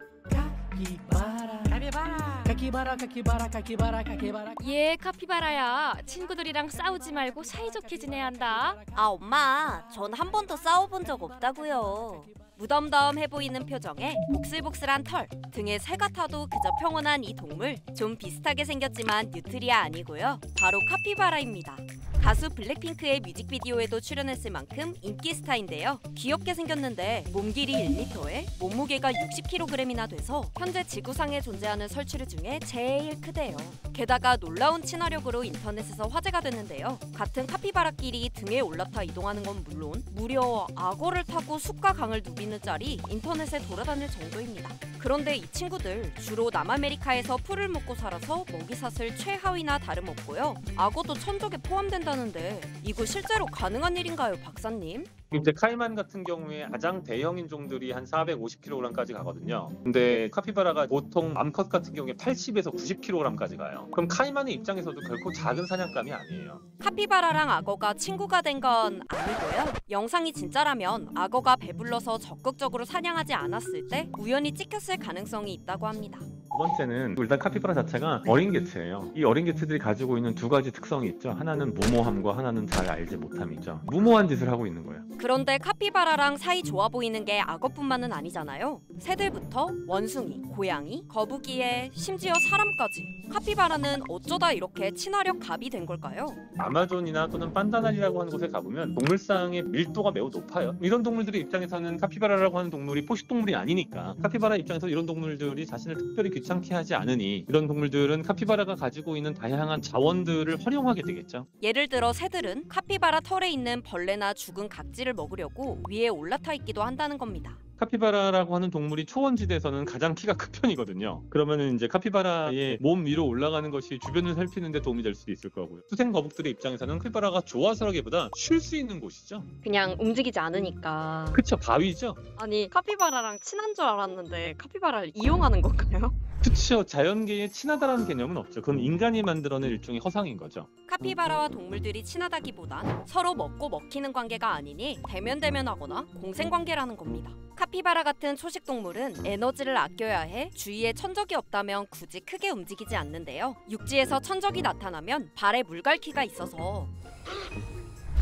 예, 카피바라야. 친구들이랑 싸우지 말고 사이좋게 지내야 한다. 아, 엄마, 전 한 번도 싸워본 적 없다고요. 무덤덤해 보이는 표정에 복슬복슬한 털, 등에 새가 타도 그저 평온한 이 동물. 좀 비슷하게 생겼지만 뉴트리아 아니고요. 바로 카피바라입니다. 가수 블랙핑크의 뮤직비디오에도 출연했을 만큼 인기 스타인데요. 귀엽게 생겼는데 몸 길이 1m에 몸무게가 60kg이나 돼서 현재 지구상에 존재하는 설치류 중에 제일 크대요. 게다가 놀라운 친화력으로 인터넷에서 화제가 됐는데요. 같은 카피바라끼리 등에 올라타 이동하는 건 물론 무려 악어를 타고 숲과 강을 누비는 짤이 인터넷에 돌아다닐 정도입니다. 그런데 이 친구들 주로 남아메리카에서 풀을 먹고 살아서 먹이사슬 최하위나 다름없고요. 악어도 천적에 포함된다는데 이거 실제로 가능한 일인가요, 박사님? 이제 카이만 같은 경우에 가장 대형 인종들이 한 450kg까지 가거든요. 근데 카피바라가 보통 암컷 같은 경우에 80에서 90kg까지 가요. 그럼 카이만의 입장에서도 결코 작은 사냥감이 아니에요. 카피바라랑 악어가 친구가 된 건 아니고요. 영상이 진짜라면 악어가 배불러서 적극적으로 사냥하지 않았을 때 우연히 찍혔을 가능성이 있다고 합니다. 두 번째는 일단 카피바라 자체가 어린 개체예요. 이 어린 개체들이 가지고 있는 두 가지 특성이 있죠. 하나는 무모함과 하나는 잘 알지 못함이죠. 무모한 짓을 하고 있는 거예요. 그런데 카피바라랑 사이 좋아 보이는 게 악어뿐만은 아니잖아요. 새들부터 원숭이, 고양이, 거북이에 심지어 사람까지. 카피바라는 어쩌다 이렇게 친화력 갑이 된 걸까요? 아마존이나 또는 판다나리라고 하는 곳에 가보면 동물상의 밀도가 매우 높아요. 이런 동물들의 입장에서는 카피바라라고 하는 동물이 포식동물이 아니니까 카피바라 입장에서 이런 동물들이 자신을 특별히 귀찮게 하지 않으니 이런 동물들은 카피바라가 가지고 있는 다양한 자원들을 활용하게 되겠죠. 예를 들어 새들은 카피바라 털에 있는 벌레나 죽은 각질을 먹으려고 위에 올라타 있기도 한다는 겁니다. 카피바라라고 하는 동물이 초원지대에서는 가장 키가 큰 편이거든요. 그러면은 이제 카피바라의 몸 위로 올라가는 것이 주변을 살피는 데 도움이 될 수도 있을 거고요. 수생 거북들의 입장에서는 카피바라가 좋아서라기보다 쉴 수 있는 곳이죠. 그냥 움직이지 않으니까. 그쵸, 바위죠. 아니, 카피바라랑 친한 줄 알았는데 카피바라를 이용하는 건가요? 그쵸, 자연계에 친하다라는 개념은 없죠. 그건 인간이 만들어낸 일종의 허상인 거죠. 카피바라와 동물들이 친하다기보단 서로 먹고 먹히는 관계가 아니니 대면대면하거나 공생관계라는 겁니다. 카피바라 같은 초식동물은 에너지를 아껴야 해 주위에 천적이 없다면 굳이 크게 움직이지 않는데요. 육지에서 천적이 나타나면 발에 물갈퀴가 있어서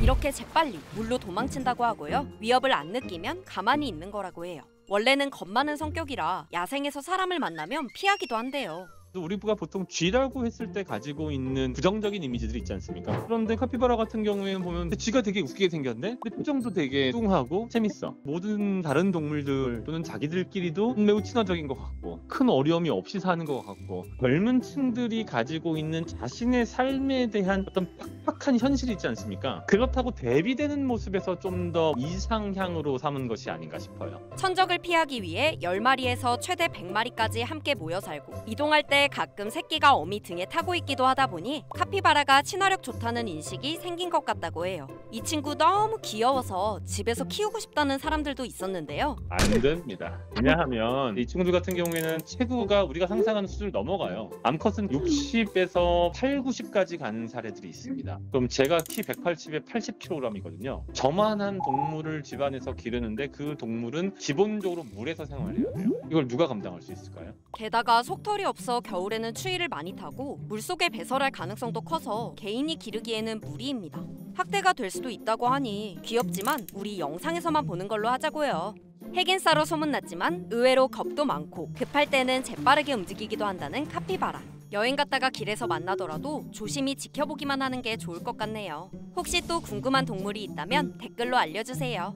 이렇게 재빨리 물로 도망친다고 하고요. 위협을 안 느끼면 가만히 있는 거라고 해요. 원래는 겁 많은 성격이라 야생에서 사람을 만나면 피하기도 한대요. 우리가 보통 쥐라고 했을 때 가지고 있는 부정적인 이미지들이 있지 않습니까? 그런데 카피바라 같은 경우에는 보면 쥐가 되게 웃기게 생겼네? 근데 표정도 되게 뚱하고 재밌어. 모든 다른 동물들 또는 자기들끼리도 매우 친화적인 것 같고 큰 어려움이 없이 사는 것 같고 젊은 층들이 가지고 있는 자신의 삶에 대한 어떤 팍팍한 현실이 있지 않습니까? 그렇다고 대비되는 모습에서 좀 더 이상향으로 삼은 것이 아닌가 싶어요. 천적을 피하기 위해 10마리에서 최대 100마리까지 함께 모여 살고 이동할 때 가끔 새끼가 어미 등에 타고 있기도 하다 보니 카피바라가 친화력 좋다는 인식이 생긴 것 같다고 해요. 이 친구 너무 귀여워서 집에서 키우고 싶다는 사람들도 있었는데요. 안 됩니다. 왜냐하면 이 친구들 같은 경우에는 체구가 우리가 상상하는 수준을 넘어가요. 암컷은 60에서 8, 90까지 가는 사례들이 있습니다. 그럼 제가 키 180에 80kg이거든요. 저만한 동물을 집안에서 기르는데 그 동물은 기본적으로 물에서 생활해야 돼요. 이걸 누가 감당할 수 있을까요? 게다가 속털이 없어 겨울에는 추위를 많이 타고 물속에 배설할 가능성도 커서 개인이 기르기에는 무리입니다. 학대가 될 수도 있다고 하니 귀엽지만 우리 영상에서만 보는 걸로 하자고요. 핵인싸로 소문났지만 의외로 겁도 많고 급할 때는 재빠르게 움직이기도 한다는 카피바라. 여행 갔다가 길에서 만나더라도 조심히 지켜보기만 하는 게 좋을 것 같네요. 혹시 또 궁금한 동물이 있다면 댓글로 알려주세요.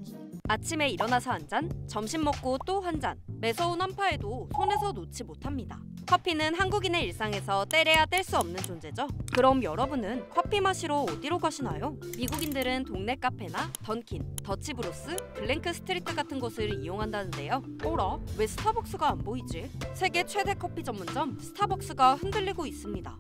아침에 일어나서 한 잔, 점심 먹고 또 한 잔. 매서운 한파에도 손에서 놓지 못합니다. 커피는 한국인의 일상에서 떼래야 뗄 수 없는 존재죠. 그럼 여러분은 커피 마시러 어디로 가시나요? 미국인들은 동네 카페나 던킨, 더치브로스, 블랭크 스트리트 같은 곳을 이용한다는데요. 어라? 왜 스타벅스가 안 보이지? 세계 최대 커피 전문점 스타벅스가 흔들리고 있습니다.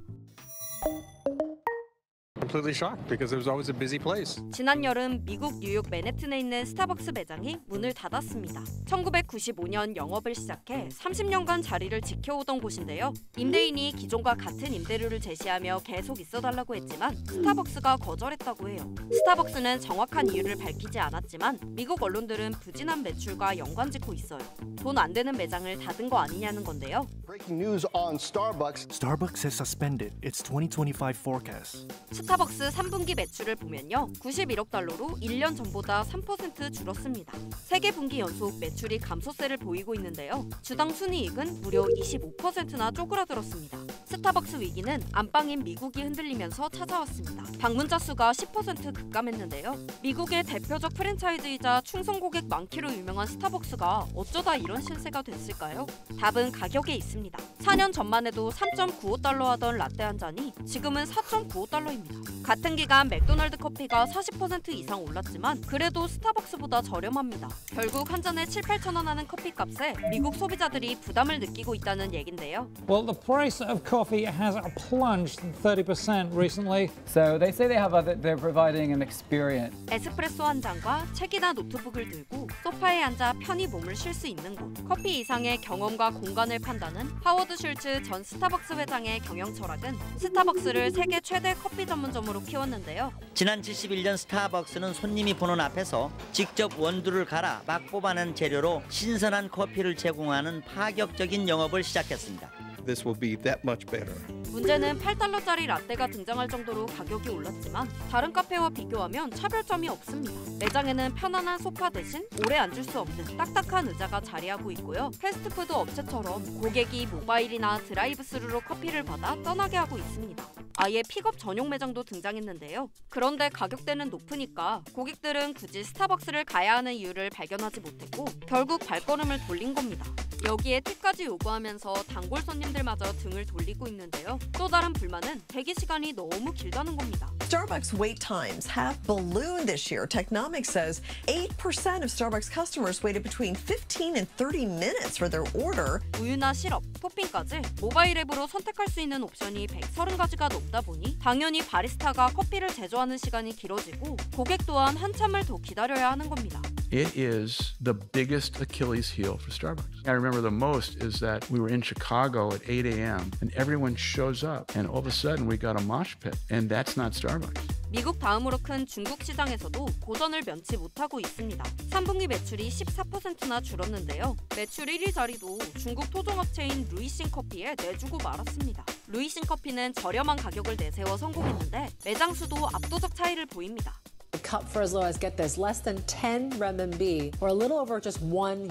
Completely shocked because it was always a busy place. 지난 여름 미국 뉴욕 맨해튼에 있는 스타벅스 매장이 문을 닫았습니다. 1995년 영업을 시작해 30년간 자리를 지켜오던 곳인데요. 임대인이 기존과 같은 임대료를 제시하며 계속 있어달라고 했지만 스타벅스가 거절했다고 해요. 스타벅스는 정확한 이유를 밝히지 않았지만 미국 언론들은 부진한 매출과 연관짓고 있어요. 돈 안 되는 매장을 닫은 거 아니냐는 건데요. Breaking news on Starbucks. Starbucks has suspended its 2025 forecast. 스타벅스 3분기 매출을 보면요. 91억 달러로 1년 전보다 3% 줄었습니다. 3개 분기 연속 매출이 감소세를 보이고 있는데요. 주당 순이익은 무려 25%나 쪼그라들었습니다. 스타벅스 위기는 안방인 미국이 흔들리면서 찾아왔습니다. 방문자 수가 10% 급감했는데요. 미국의 대표적 프랜차이즈이자 충성 고객 많기로 유명한 스타벅스가 어쩌다 이런 신세가 됐을까요? 답은 가격에 있습니다. 4년 전만 해도 3.95달러 하던 라떼 한 잔이 지금은 4.95달러입니다. 같은 기간 맥도날드 커피가 40% 이상 올랐지만 그래도 스타벅스보다 저렴합니다. 결국 한 잔에 7, 8천 원 하는 커피값에 미국 소비자들이 부담을 느끼고 있다는 얘긴데요. Well, the price of coffee has plunged 30% recently. So they say they're providing an experience. 에스프레소 한 잔과 책이나 노트북을 들고 소파에 앉아 편히 몸을 쉴 수 있는 곳. 커피 이상의 경험과 공간을 판다는 하워드 슐츠 전 스타벅스 회장의 경영 철학은 스타벅스를 세계 최대 커피 전문점으로 키웠는데요. 지난 71년 스타벅스는 손님이 보는 앞에서 직접 원두를 갈아 막 뽑아낸 재료로 신선한 커피를 제공하는 파격적인 영업을 시작했습니다. This will be that much better. 문제는 8달러짜리 라떼가 등장할 정도로 가격이 올랐지만 다른 카페와 비교하면 차별점이 없습니다. 매장에는 편안한 소파 대신 오래 앉을 수 없는 딱딱한 의자가 자리하고 있고요. 패스트푸드 업체처럼 고객이 모바일이나 드라이브스루로 커피를 받아 떠나게 하고 있습니다. 아예 픽업 전용 매장도 등장했는데요. 그런데 가격대는 높으니까 고객들은 굳이 스타벅스를 가야 하는 이유를 발견하지 못했고 결국 발걸음을 돌린 겁니다. 여기에 팁까지 요구하면서 단골 손님들마저 등을 돌리고 있는데요. 또 다른 불만은 대기 시간이 너무 길다는 겁니다. Starbucks wait times have ballooned this year. Technomics says 8% of Starbucks customers waited between 15 and 30 minutes for their order. 우유나 시럽, 토핑까지 모바일 앱으로 선택할 수 있는 옵션이 130가지가 넘다 보니 당연히 바리스타가 커피를 제조하는 시간이 길어지고 고객 또한 한참을 더 기다려야 하는 겁니다. It is the biggest Achilles heel for Starbucks. I remember the most is that we were in Chicago at 8 a.m. and everyone shows up and all of a sudden we got a mosh pit and that's not Starbucks. 미국 다음으로 큰 중국 시장에서도 고전을 면치 못하고 있습니다. 3분기 매출이 14%나 줄었는데요. 매출 1위 자리도 중국 토종업체인 루이싱 커피에 내주고 말았습니다. 루이싱 커피는 저렴한 가격을 내세워 성공했는데 매장 수도 압도적 차이를 보입니다. A cup for as low as, get this, less than 10 renminbi, or a little over just $1.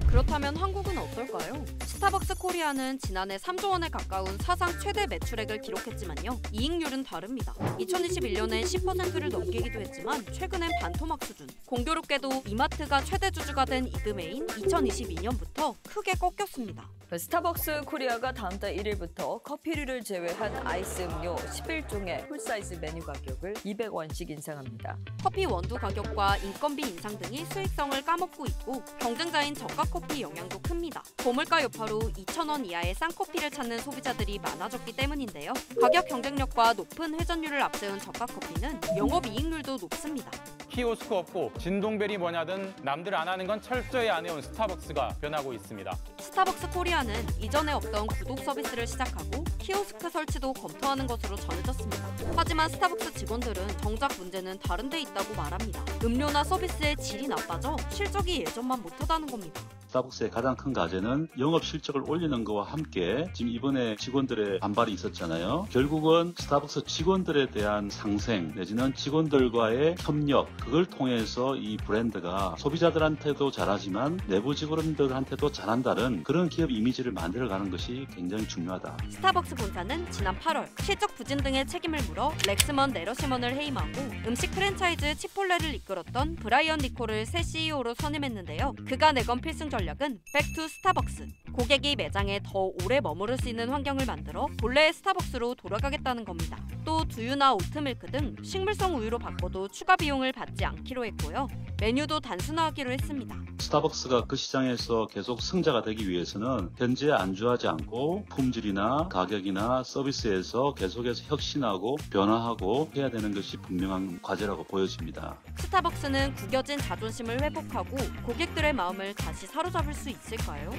그렇다면 한국은 어떨까요? 스타벅스 코리아는 지난해 3조 원에 가까운 사상 최대 매출액을 기록했지만요. 이익률은 다릅니다. 2021년에 10%를 넘기기도 했지만 최근엔 반토막 수준. 공교롭게도 이마트가 최대 주주가 된 이듬해인 2022년부터 크게 꺾였습니다. 스타벅스 코리아가 다음 달 1일부터 커피류를 제외한 아이스 음료 11종의 풀사이즈 메뉴 가격을 200원씩 인상합니다. 커피 원두 가격과 인건비 인상 등이 수익성을 까먹고 있고 경쟁자인 저가 커피 영향도 큽니다. 고물가 여파로 2,000원 이하의 싼 커피를 찾는 소비자들이 많아졌기 때문인데요. 가격 경쟁력과 높은 회전율을 앞세운 저가 커피는 영업이익률도 높습니다. 키오스크 없고 진동벨이 뭐냐든 남들 안 하는 건 철저히 안 해온 스타벅스가 변하고 있습니다. 스타벅스 코리아는 이전에 없던 구독 서비스를 시작하고 키오스크 설치도 검토하는 것으로 전해졌습니다. 하지만 스타벅스 직원들은 정작 문제는 다른 데 있다고 말합니다. 음료나 서비스의 질이 나빠져 실적이 예전만 못하다는 겁니다. 스타벅스의 가장 큰 과제는 영업 실적을 올리는 것과 함께 지금 이번에 직원들의 반발이 있었잖아요. 결국은 스타벅스 직원들에 대한 상생 내지는 직원들과의 협력, 그걸 통해서 이 브랜드가 소비자들한테도 잘하지만 내부 직원들한테도 잘한다는 그런 기업 이미지를 만들어가는 것이 굉장히 중요하다. 스타벅스 본사는 지난 8월 실적 부진 등의 책임을 물어 렉스먼 내러시먼을 해임하고 음식 프랜차이즈 치폴레를 이끌었던 브라이언 니콜을 새 CEO로 선임했는데요. 그가 내건 필승 전략은 백투 스타벅스. 고객이 매장에 더 오래 머무를 수 있는 환경을 만들어 본래의 스타벅스로 돌아가겠다는 겁니다. 또 두유나 오트밀크 등 식물성 우유로 바꿔도 추가 비용을 받지 않기로 했고요. 메뉴도 단순화하기로 했습니다. 스타벅스가 그 시장에서 계속 승자가 되기 위해서는 현재 안주하지 않고 품질이나 가격이나 서비스에서 계속해서 혁신하고 변화하고 해야 되는 것이 분명한 과제라고 보여집니다. 스타벅스는 구겨진 자존심을 회복하고 고객들의 마음을 다시 사로잡을 수 있을까요?